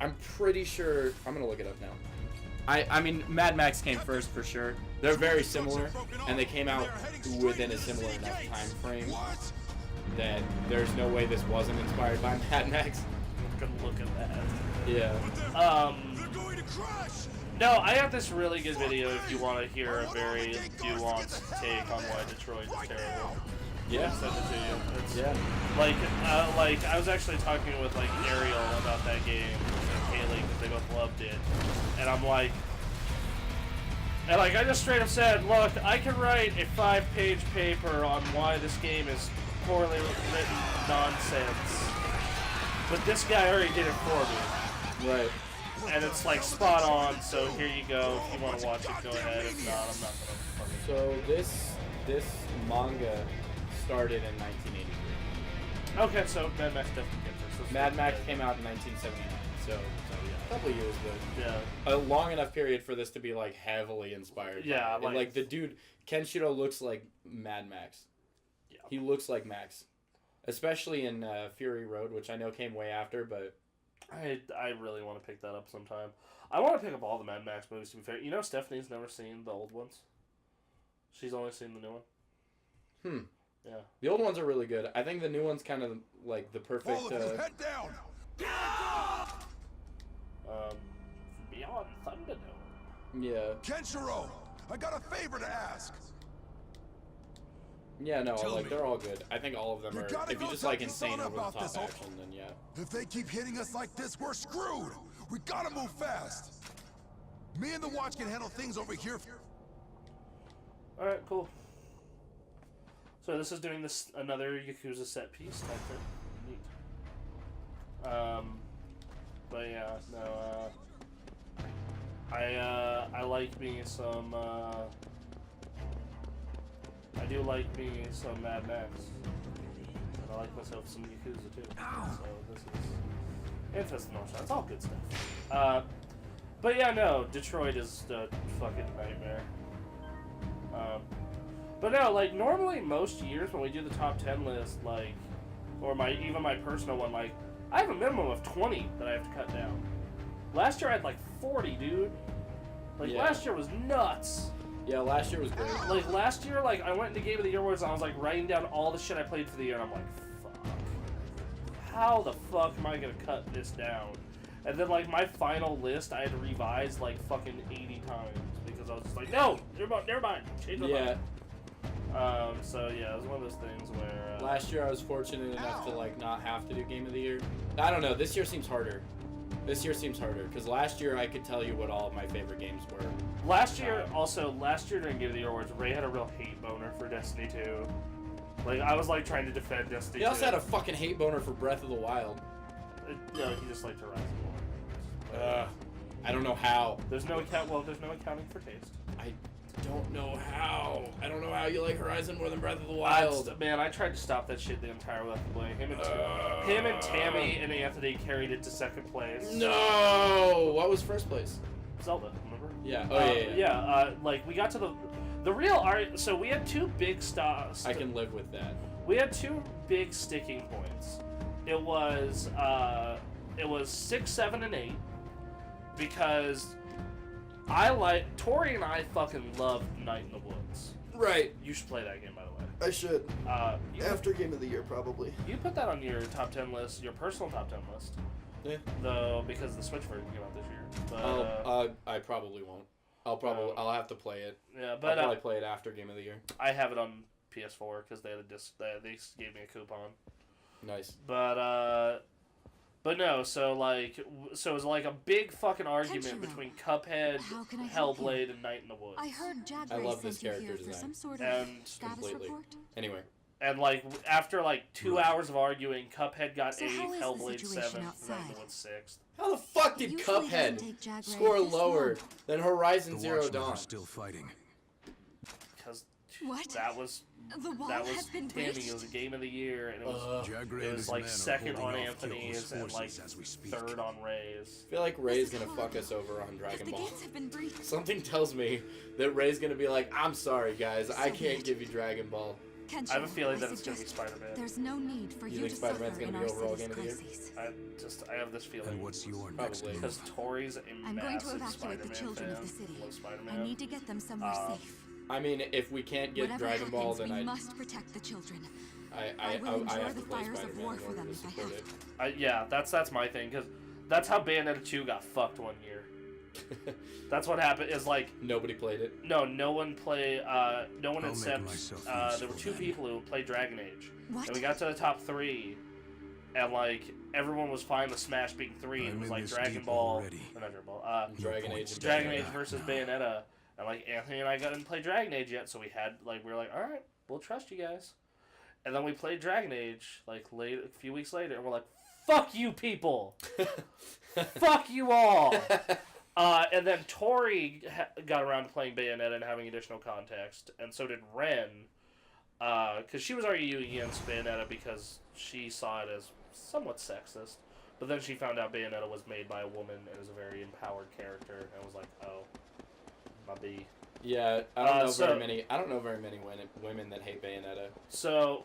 I'm pretty sure. I'm gonna look it up now. I mean, Mad Max came first for sure. They're very similar, and they came out within a similar enough time frame that there's no way this wasn't inspired by Mad Max. Good look at that. Yeah. They're going to crash. No, I have this really good video if you want to hear a very nuanced take on why Detroit is terrible. Yeah. I'll send it to you. It's, Yeah. like I was actually talking with like Ariel about that game and Haley because they both loved it, and I'm like, I just straight up said, look, I can write a 5-page paper on why this game is poorly written nonsense, but this guy already did it for me, Right. and it's like spot on. So here you go. If you want to watch it, go ahead. If not, I'm not gonna. Fucking... So this manga started in 1983. Okay, so Mad Max definitely came first. Mad Max came out in 1979. So yeah. a couple of years, but Yeah. a long enough period for this to be like heavily inspired. Yeah, by it. And, like the dude Kenshiro looks like Mad Max. Yeah. He looks like Max, especially in Fury Road, which I know came way after, but I really want to pick that up sometime. I want to pick up all the Mad Max movies, to be fair. You know, Stephanie's never seen the old ones. She's only seen the new one. Yeah. The old ones are really good. I think the new one's kind of like the perfect. All of you, head down. Beyond Thunderdome. Yeah. Kenshiro, I got a favor to ask. Yeah, no, Tell like me. they're all good. I think all of them You are. gotta If you go just tell like insane Kasana over the about top this. action, then yeah. If they keep hitting us like this, we're screwed. We gotta move fast. Me and the watch can handle things over here. Alright, cool. So this is doing this another Yakuza set piece type thing. Neat. But yeah, no, I like me some, I do like me some Mad Max. And I like myself some Yakuza too. So this is, and Fist of North Star, it's all good stuff. But yeah, no, Detroit is a fucking nightmare. But no, like, normally most years when we do the top 10 list, like, or even my personal one, like, I have a minimum of 20 that I have to cut down. Last year I had like 40, dude. Like, Yeah. last year was nuts. Yeah, last year was great. Like, last year, like, I went into Game of the Year Awards and I was, like, writing down all the shit I played for the year, and I'm like, fuck. How the fuck am I gonna cut this down? And then, like, my final list, I had to revise, like, fucking 80 times, because I was just like, no, never mind, change my mind. So yeah, it was one of those things where Last year I was fortunate enough to like not have to do Game of the Year. I don't know. This year seems harder. Because last year I could tell you what all of my favorite games were. last year during Game of the Year Awards, Ray had a real hate boner for Destiny 2. Like, I was like trying to defend Destiny 2. He also had a fucking hate boner for Breath of the Wild. He just liked Horizon more. I don't know how. There's no accounting for taste. Don't know how. I don't know how you like Horizon more than Breath of the Wild. Man, I tried to stop that shit the entire way. Him and Tammy and Anthony carried it to second place. No! What was first place? Zelda, remember? Yeah. Oh, yeah. Like, we got to the real art. So we had two big stops. I can live with that. We had two big sticking points. It was 6, 7, and 8 because Tori and I fucking loved Night in the Woods. Right. You should play that game, by the way. I should. After Game of the Year, probably. You put that on your top 10 list, your personal top 10 list. Yeah. Though, because the Switch version came out this year. But, I probably won't. I'll have to play it. Yeah, but I'll probably play it after Game of the Year. I have it on PS4 because they had a they gave me a coupon. Nice. But no, so it was like a big fucking argument between Cuphead, Hellblade, and Night in the Woods. I heard Jack I Ray love this sent you character here for design. some sort of And status completely. report. Anyway. And like after like 2 hours of arguing, Cuphead got So how 8th, is the Hellblade situation 7th, outside? Night in the Woods 6th. How the fuck did Usually doesn't Cuphead take Jack Ray score this lower long. than Horizon The Zero Watchmen Dawn? are still fighting. Because What? that was The wall that has was been Tammy. breached. It was a game of the year, and it was Jagray it and was his like men are second on holding off Anthony's Kyoto's and like forces as we speak. third on Ray's. I feel like Ray's gonna fuck us over on Dragon The Ball. gates have been breached. Something tells me that Ray's gonna be like, I'm sorry guys, I can't give you Dragon Ball. I have a feeling that it's gonna be Spider-Man. There's no need for You you think to Spider-Man's suffer gonna in be our overall city's game of the year? crises. I have this feeling. And what's your next Probably. Because move? Tori's a I'm going to massive evacuate Spider-Man the children fan. of the city. Loves Spider-Man. I need to get them somewhere safe. I mean, if we can't get Whatever Dragon Ball, happens, then we I must protect the children. I will endure have the to play fires of Spider-Man war in for order them to if I support have it. Yeah, that's my thing, because that's how Bayonetta 2 got fucked one year. That's what happened. Is like Nobody played it. no one played. No one I'll except make myself there were useful 2 then. people who played Dragon Age, What? and we got to the top 3, and like everyone was fine with Smash being 3. It I'm was in like this Dragon deep Ball, already. not Dragon Ball, No Dragon point Age and Dragon stepping Age back versus now. Bayonetta, and like Anthony and I got to play Dragon Age yet, so we were like, all right, we'll trust you guys. And then we played Dragon Age like a few weeks later, and we're like, fuck you people, fuck you all. And then Tori got around to playing Bayonetta and having additional context, and so did Ren, because she was arguing against Bayonetta because she saw it as somewhat sexist. But then she found out Bayonetta was made by a woman and is a very empowered character, and was like, oh, my B. Yeah, I don't know so- very many. I don't know very many women that hate Bayonetta. So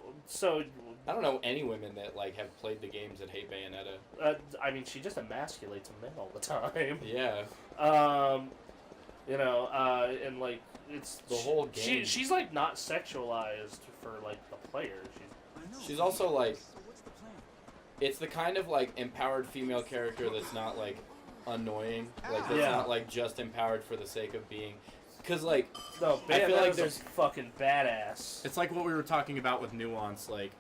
I don't know any women that like have played the games that hate Bayonetta. I mean, she just emasculates men all the time. Yeah, And like it's The whole game. She's like not sexualized for like the player. she's also like, it's the kind of like empowered female character that's not like annoying. Like that's Yeah. not like just empowered for the sake of being. Cause like No, I feel like Bayonetta's there's- a fucking badass. it's like what we were talking about with nuance. Like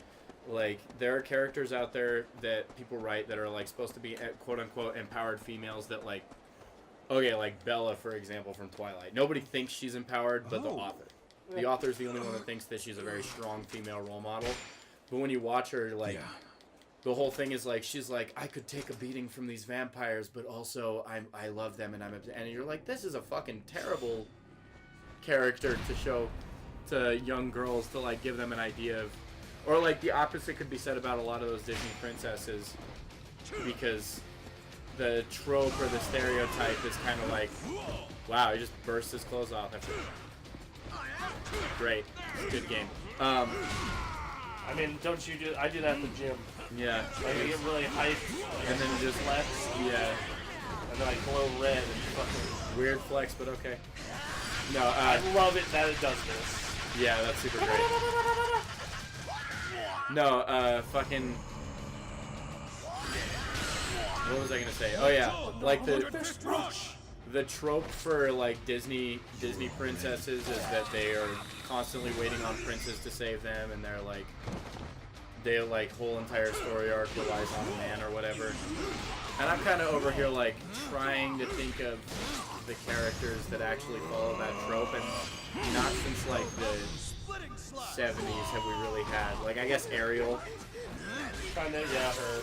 there are characters out there that people write that are like supposed to be quote unquote empowered females that like, okay, like Bella for example from Twilight. Nobody thinks she's empowered, but the author. The author's the only one that thinks that she's a very strong female role model. But when you watch her, like, Yeah. the whole thing is like, she's like, I could take a beating from these vampires, but also I love them, and you're like, this is a fucking terrible character to show to young girls to like give them an idea of, or like the opposite could be said about a lot of those Disney princesses, because the trope or the stereotype is kind of like, wow, he just burst his clothes off after. Great, good game. I mean, don't you do? I do that at the gym. Yeah. Like, I get really hyped, And then just flex, yeah, and then I glow red and fucking. weird flex, but okay. No, I love it that it does this. yeah, that's super great. No, fucking. What was I gonna say? Oh yeah, like the trope for like Disney princesses is that they are constantly waiting on princes to save them, and they're like, their like whole entire story arc relies on a man or whatever. And I'm kind of over here like trying to think of the characters that actually follow that trope, and not since like the 70s have we really had. Like I guess Ariel, Kinda, yeah, her.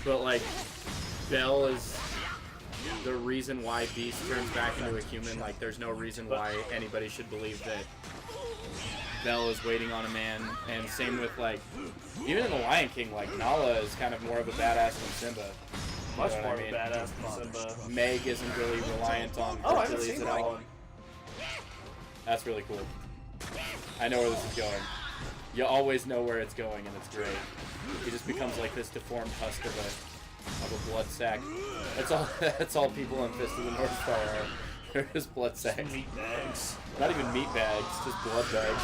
but like Belle is the reason why Beast turns back into a human. Like, there's no reason why anybody should believe that Belle is waiting on a man. And same with, like, even in The Lion King, like, Nala is kind of more of a badass than Simba. Much more of a badass than Simba. Meg isn't really reliant on Oh, I haven't Hercules seen at that all. one. That's really cool. I know where this is going. You always know where it's going, and it's great. He just becomes like this deformed husk of a blood sack. That's all people on Fist of the North Star are. They're just blood sacks. Meat bags. Not even meat bags, just blood bags.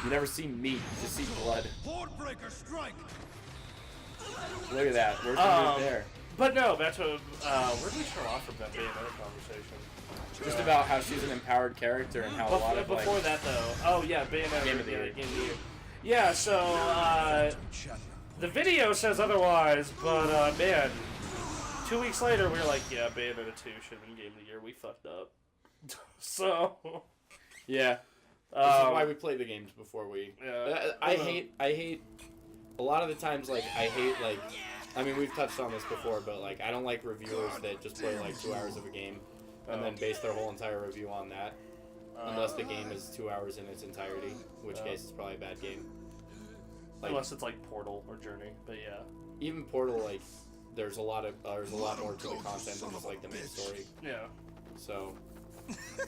You never see meat, you just see blood. Hordebreaker, strike! Look at that. Where's the move there? But no, back to where did we turn off from that Bayonetta conversation? Just about how she's an empowered character and how a lot of before like, that though. Oh yeah, Bayonetta Game of the Year. Game of the Year. Yeah, so the video says otherwise, but man, 2 weeks later we were like, yeah, Bayonetta 2 should have been Game of the Year. We fucked up. So yeah. This is why we play the games before we. Yeah. I hate. A lot of the times, like I hate like. I mean, we've touched on this before, but like I don't like reviewers that just play like 2 hours of a game and then base their whole entire review on that. Unless the game is 2 hours in its entirety, in which case it's probably a bad game. Like, unless it's like Portal or Journey, but yeah. Even Portal, like there's a lot more to the content than just like the main story. Yeah. So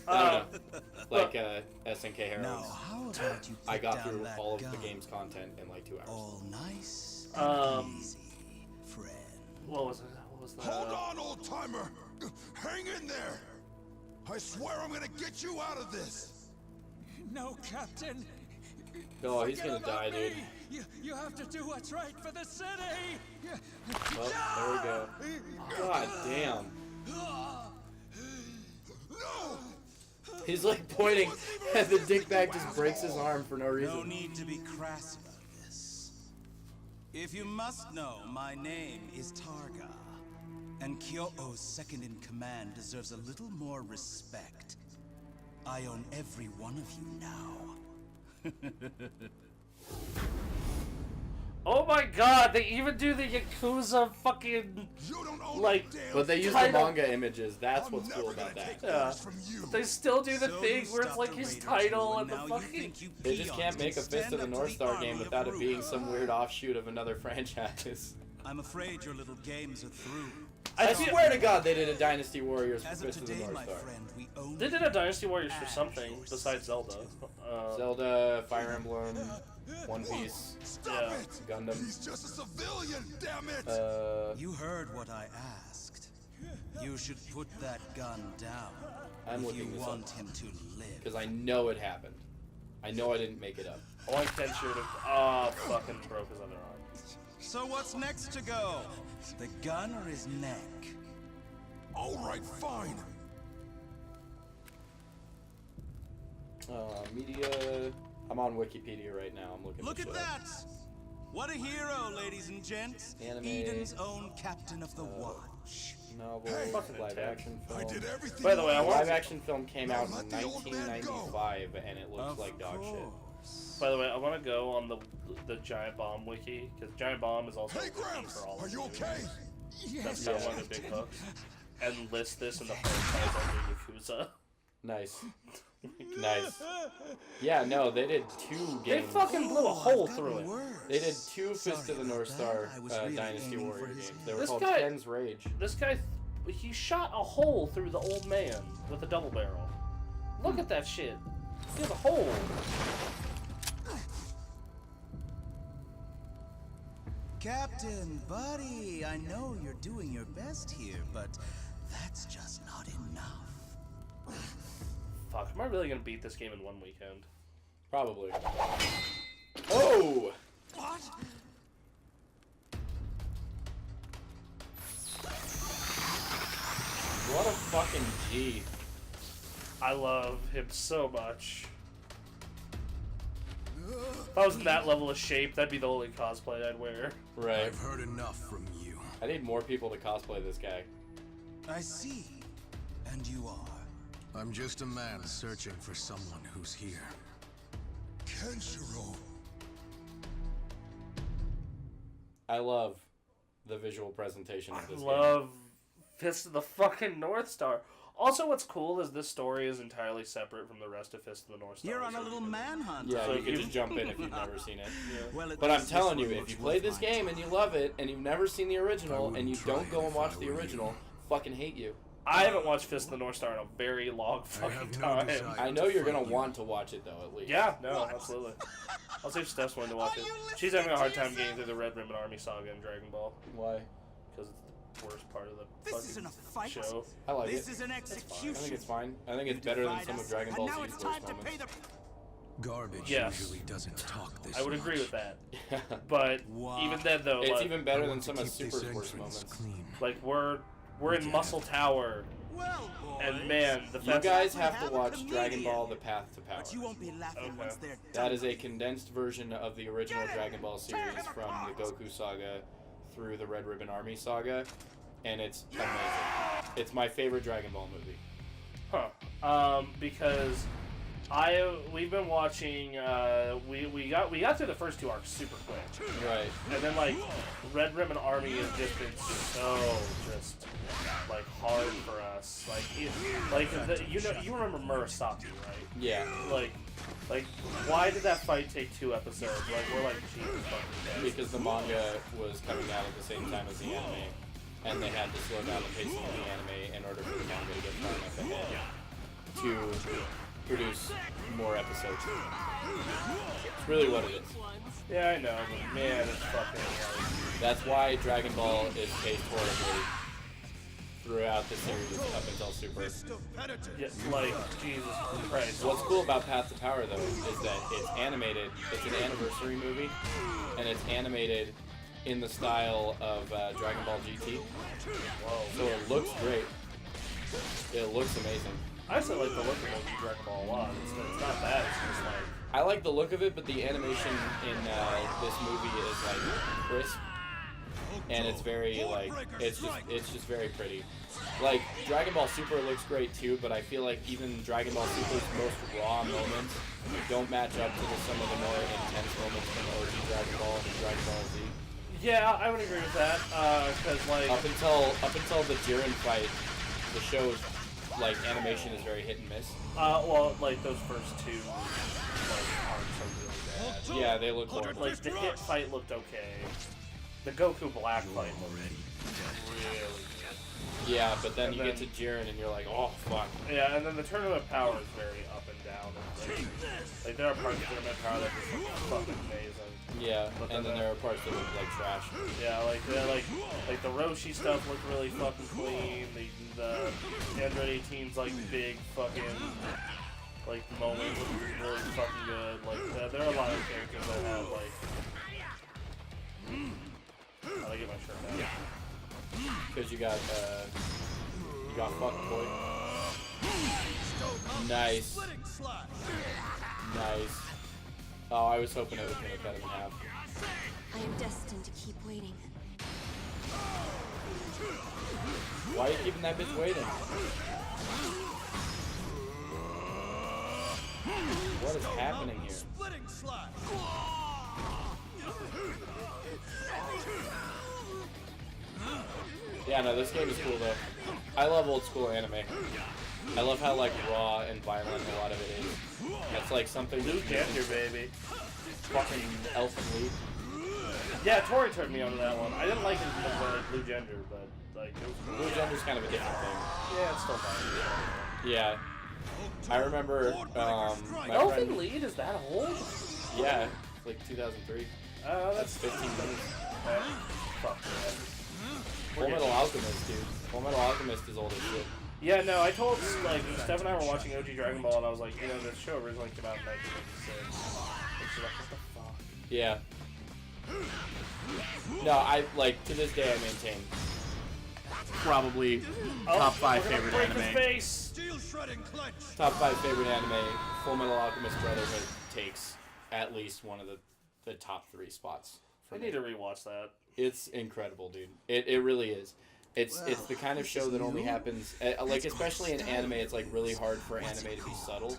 I don't know. Like SNK Heroes. Now, how about you I put got down through that all of gun? the game's content in like 2 hours. All nice and easy, friend. What was it? What was that? Hold on, old-timer! Hang in there! I swear I'm gonna get you out of this! No, Captain. Oh, he's Forget gonna die, about dude. me. You have to do what's right for the city. Well, there we go. God damn. No! He's like pointing, and the dickbag just breaks his arm for no No reason. need to be crass about this. If you must know, my name is Targa, and Kyoto's second in command deserves a little more respect. I own every one of you now. Oh my god, they even do the Yakuza fucking, You don't own like, a damn But they use the title. manga images. That's I'm what's never cool gonna about that. take Yeah. orders from you. They still do the So thing you where it's stopped like a his raid or title two, and the now you fucking... think you They just can't peons make a can Fist stand of the up to North Star army game of without it Gru. being some weird offshoot of another franchise. I'm afraid your little games are through. I feel- swear to God, they did a Dynasty Warriors for As of Fist of the today, North my Star. friend, we own They did a Dynasty Warriors for something besides Zelda. Zelda, Fire Emblem, One Piece, Stop Yeah. it! Gundam. He's just a civilian, damn it! You heard what I asked. You should put that gun down I'm if you looking this up. want him to live. Because I know it happened. I know I didn't make it up. Only Ken should have... fucking broke his other arm. So what's next to go? The gun or his neck? Alright, fine. Media. I'm on Wikipedia right now. I'm looking. Look this at shit up. that! What a hero, ladies and gents! Anime. Eden's own captain of the watch. Novel, Hey, fucking live attack. action I film. did everything. By the way, I you want- Live action film came out in Let the old man go. 1995, and it looks Of like dog shit. course. By the way, I want to go on the Giant Bomb wiki, because Giant Bomb is also Hey, a wiki Gramps, for all are of you the okay? movies. That's kind of one of the big hooks. And list this in the franchise under Yakuza. Nice. Nice. Yeah, no, they did 2 They games. fucking blew a hole I've through gotten it. worse. They did 2 Fist Sorry of the about North that. Star I was really Dynasty aiming for Warrior his games. They were This called guy- Ken's Rage. This guy, he shot a hole through the old man with a double barrel. Look at that shit. He has a hole. Captain, buddy, I know you're doing your best here, but that's just not enough. Fuck, am I really gonna beat this game in one weekend? Probably. Oh! What? What a fucking G. I love him so much. If I was in that level of shape, that'd be the only cosplay I'd wear. Right. I've heard enough from you. I need more people to cosplay this guy. I see. And you are. I'm just a man searching for someone who's here. Kenshiro. I love the visual presentation of I this love Fist of the fucking North Star. Also, what's cool is this story is entirely separate from the rest of Fist of the North Star. You're on a little manhunt. Yeah, So you can you- just jump in if you've never seen it. Well, at But I'm least telling this you, one if you looks play worth this my game and you love it, and you've never seen the original, and you wouldn't try don't go it and if watch I the were you. original, fucking hate you. I haven't watched Fist of the North Star in a very long fucking have no time. desire. I know you're gonna want to watch it though, at least. Yeah, no, absolutely. I'll see if Steph's willing to watch it. She's having a hard time getting through the Red Ribbon Army saga in Dragon Ball Why? because it's the worst part of the This fucking isn't a fight. show. I like This it. is an I execution. think it's fine. I think it's better than some of Dragon Ball Z's worst moments. Garbage Yes. usually doesn't talk this I would agree much. with that. But Wow. even then, though, It's like, even I better than want to some of keep this Super's worst entrance moments. clean. like we're in Muscle Tower, Well, boys, and man, the You fact guys we have have to a watch comedian. Dragon Ball: The Path to Power. but you won't be laughing Okay. once they're That done. is a condensed version of the original Dragon Ball series from the Goku saga through the Red Ribbon Army saga, and it's amazing. It's my favorite Dragon Ball movie. because we've been watching we got through the first two arcs super quick, Right. and then like Red Ribbon Army has just been so just like hard for us. You remember Murasaki, right? Yeah. Like why did that fight take 2 episodes? Like we're like Jesus fucking Christ. Because the manga was coming out at the same time as the anime, and they had to slow down the pacing of the anime in order for the manga to get far enough ahead to produce more episodes. It's really what it is. Yeah, I know, but man, it's fucking like, That's why Dragon Ball is paced horribly throughout the series up until Super. like Jesus Christ. What's cool about Path to Power, though, is that it's animated. It's an anniversary movie, and it's animated in the style of Dragon Ball GT. So it looks great. It looks amazing. I still like the look of Dragon Ball a lot. It's not bad. It's just like I like the look of it, but the animation in this movie is like crisp, and it's very like it's just very pretty. Like Dragon Ball Super looks great too, but I feel like even Dragon Ball Super's most raw moments don't match up to some of the more intense moments from OG Dragon Ball and Dragon Ball Z. yeah, I would agree with that. Because like Up until the Jiren fight, the show's like animation is very hit and miss. well, like those first 2 like arcs are really bad. Yeah, they look horrible. Like the hit fight looked okay. The Goku Black fight looked really good. Yeah, but then And you get to Jiren and you're like, oh fuck. Yeah, and then the Tournament of Power is very up and down. And, like there are parts of Tournament of Power that just look fucking amazing. Yeah, But and then then there are parts that look like trash. Yeah, like the Roshi stuff looked really fucking clean. The Android 18's like big fucking like moment looked really fucking good. Like there are a lot of characters that have like. How do I get my shirt back? Because you got fuck boy. Nice. Nice. Oh, I was hoping it was gonna cut it in half. I am destined to keep waiting. Why are you keeping that bitch waiting? What is happening here? Yeah, no, this game is cool though. I love old school anime. I love how like raw and violent a lot of it is. That's like something Blue Gender, baby. fucking Elfen Lied. Yeah, Tori turned me onto that one. I didn't like it as much as Blue Gender, but like it was cool. Blue Gender's kind of a different thing. Yeah, it's still fine. Yeah. I remember my Elfin friend. Lead is that old? Yeah, it's like 2003. That's 15 minutes. Fuck that. Full Metal Alchemist, dude. Full Metal Alchemist is old as shit. Yeah, no, I told, like, Steph and I were watching OG Dragon Ball, and I was like, you know, this show originally came out in 1986. And she's like, what the fuck? Yeah. No, I, like, to this day I maintain probably top 5 we're gonna favorite break his anime. face. Top 5 favorite anime. Full Metal Alchemist Brotherhood takes at least one of the top 3 spots. I need to rewatch that. It's incredible, dude. It really is. It's the kind of show that only happens like especially in anime. It's like really hard for anime to be subtle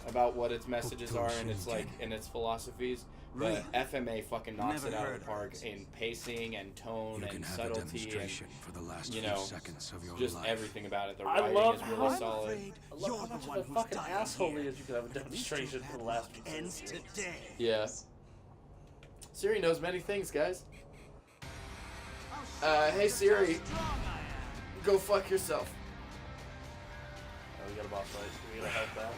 about what its messages are and its like and its philosophies. But FMA fucking knocks Never it out of heard the park of it. in pacing and tone You can and have a subtlety and, demonstration for the last you few know, seconds of your just life. everything about it. The I writing love is how- really I'm solid. I love how much of a fucking asshole he is. You could have a demonstration for the last few ends seconds. today. Yeah. Siri knows many things, guys. Hey Siri, go fuck yourself. Oh, we got a boss fight. We gotta help that.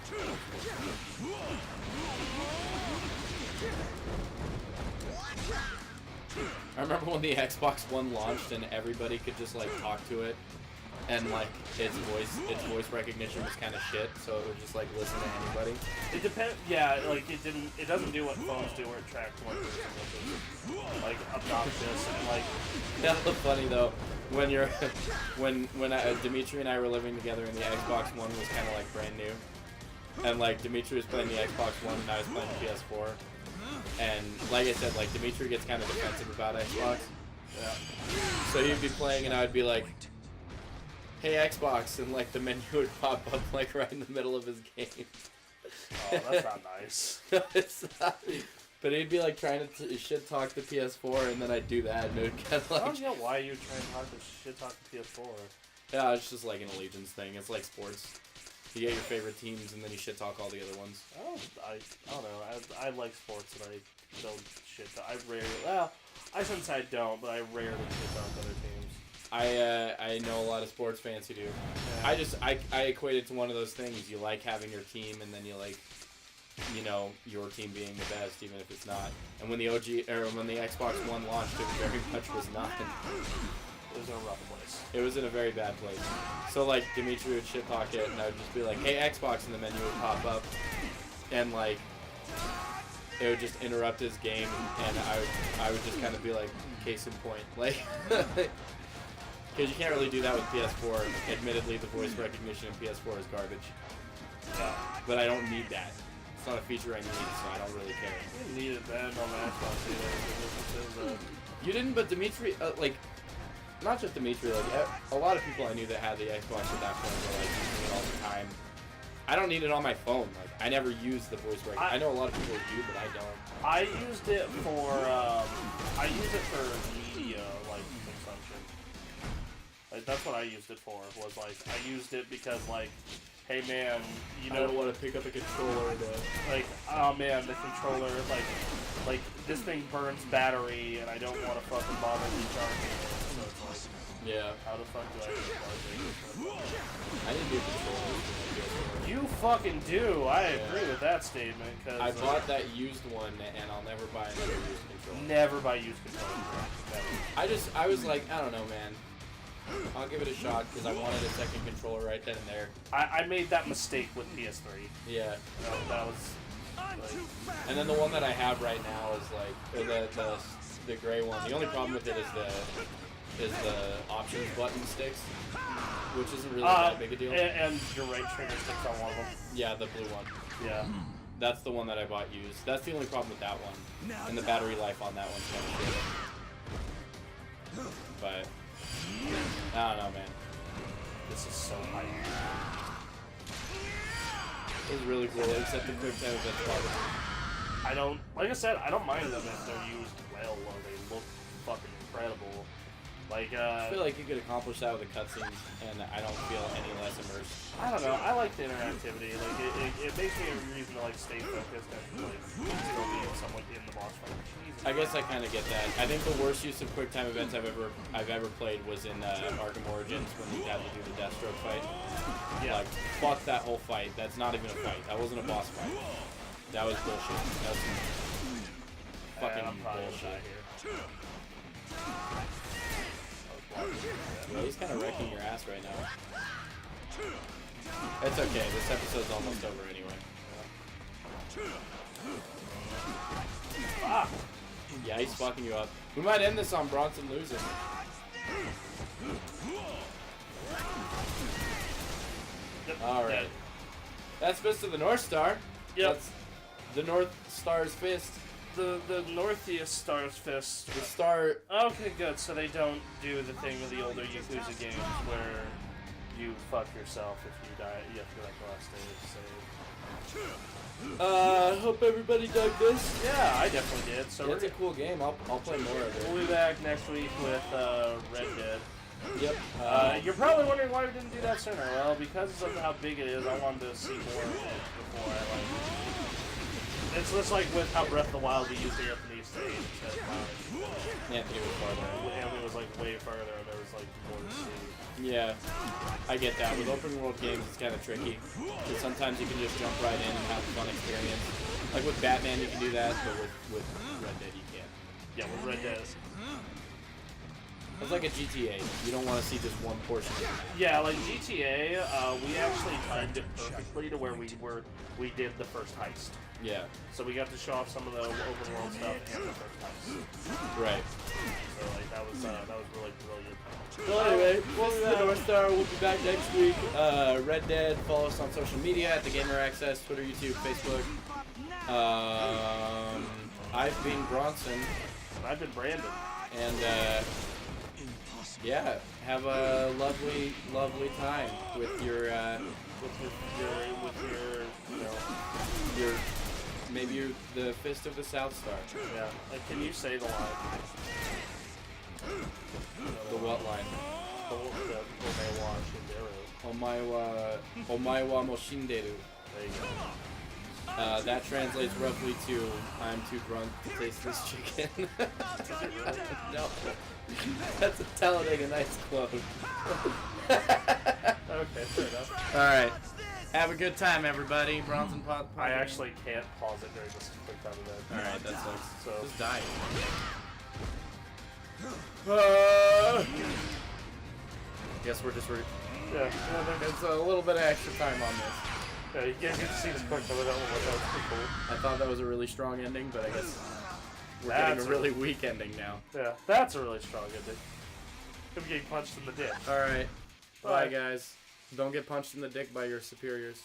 I remember when the Xbox One launched and everybody could just like talk to it, and like its voice recognition was kind of shit, so it would just like listen to anybody. It depends. Yeah, like it doesn't do what phones do, where it tracks one person, which is like obnoxious and like. That was funny though. When you're, when Dimitri and I were living together and the Xbox One was kind of like brand new, and like Dimitri was playing the Xbox One and I was playing the PS4, and like I said, like Dimitri gets kind of defensive about Xbox. Yeah. So he'd be playing and I'd be like, "Hey Xbox," and like the menu would pop up like right in the middle of his game. Oh, that's not nice. No, it's not. But he'd be like trying to shit talk the PS4, and then I'd do that, and it would kind of I like. don't get why you try and talk to shit talk to PS4. Yeah, it's just like an allegiance thing. It's like sports. You get your favorite teams, and then you shit talk all the other ones. I don't know. I like sports, and I don't shit talk. I rarely. Well, I shouldn't say I don't, but I rarely shit talk other teams. I know a lot of sports fans who do. Yeah. I equate it to one of those things. You like having your team, and then you like, you know, your team being the best, even if it's not. And when the when the Xbox One launched, it very much was not. It was in a rough place. It was in a very bad place. So like Dimitri would shit talk it, and I would just be like, "Hey Xbox," and the menu would pop up, and like it would just interrupt his game, and I would just kind of be like, "Case in point," like. Because you can't really do that with PS4. Admittedly, the voice recognition in PS4 is garbage. Yeah. But I don't need that. It's not a feature I need, so I don't really care. I didn't need it then on the Xbox either. You didn't, but Dimitri, like, not just Dimitri, like, a lot of people I knew that had the Xbox at that point were, like, using it all the time. I don't need it on my phone. Like, I never use the voice recognition. I know a lot of people do, but I don't. I used it for, media, like, consumption. Like, that's what I used it for, was, like, I used it because, like, hey, man, you know... I don't want to pick up a controller to... Like, oh, man, the controller, like, this thing burns battery, and I don't want to fucking bother recharging it, so it's like... Yeah. How the fuck do I recharge it? I didn't do controllers. You fucking do! I agree with that statement, because... I bought that used one, and I'll never buy another used controller. Never buy used controllers, bro. Never. I was like, I don't know, man. I'll give it a shot because I wanted a second controller right then and there. I made that mistake with PS3. Yeah. That was... Like, And then the one that I have right now is like, or the gray one. The only problem with it is the options button sticks, which isn't really that big a deal. And your right trigger sticks on one of them. Yeah, the blue one. Yeah. That's the one that I bought used. That's the only problem with that one. And the battery life on that one's kind of shit. But I don't know, man. This is so hype. It was really cool, except the quick time event part. I don't, like I said, I don't mind them if they're used well or they look fucking incredible. Like, I feel like you could accomplish that with the cutscenes, and I don't feel any less immersed. I don't know, I like the interactivity. Like, it makes me a reason to, like, stay focused and, like, still be somewhat in the boss fight. Jesus. I guess I kind of get that. I think the worst use of quick time events I've ever played was in Arkham Origins when you had to do the Deathstroke fight. Yeah. Like, fuck that whole fight. That's not even a fight. That wasn't a boss fight. That was bullshit. That was fucking I'm probably gonna bullshit. die here. Well, he's kind of wrecking your ass right now. It's okay. This episode's almost over anyway. Ah! Yeah, he's fucking you up. We might end this on Bronson losing. Yep, Alright. dead. That's Fist of the North Star. Yep. That's the North Star's fist. The Northeast Star's Fist. The star... Okay, good. So they don't do the thing with the older Yakuza games where you fuck yourself if you die. You have to go like the last stage save. Hope everybody dug this. Yeah, I definitely did. So It's a cool game. I'll play more of it. we'll be back next week with Red Dead. Yep. You're probably wondering why we didn't do that sooner. Well, because of how big it is, I wanted to see more of it before I like. It's just like with how Breath of the Wild we used the Anthony stage instead of Yeah, it was farther. Anthony was like way further, and there was like more to see. Yeah, I get that. With open world games, it's kind of tricky. Because sometimes you can just jump right in and have a fun experience. Like with Batman, you can do that, but with Red Dead, you can't. Yeah, with Red Dead. It's like a GTA. You don't want to see just one portion of it. Yeah, like GTA, we actually timed it perfectly to where we did the first heist. Yeah. So we got to show off some of the open world stuff and the first heist. Right. So like that was really brilliant. So anyway, this is the North Star. We'll be back next week. Red Dead. Follow us on social media at The Gamer Access, Twitter, YouTube, Facebook. I've been Bronson. And I've been Brandon. And yeah, have a lovely, lovely time with your maybe the Fist of the South Star. Yeah. Like, can you say the line? The what line? The Omae wa moshinderu. There you go. That translates roughly to I'm too drunk to taste this chicken. No. That's a Talladega Nights quote. Okay, fair enough. Alright. Have a good time, everybody. Bronson Pot. I actually can't pause it during this quick time event. Alright, that sucks. So Just die. Guess we're just. yeah. It's a little bit of extra time on this. Yeah, you guys get to see this quick time event. That was pretty cool. I thought that was a really strong ending, but I guess we're That's getting a really weak ending now. Yeah, that's a really strong ending. Him getting punched in the dick. Alright. Bye. Bye, guys. Don't get punched in the dick by your superiors.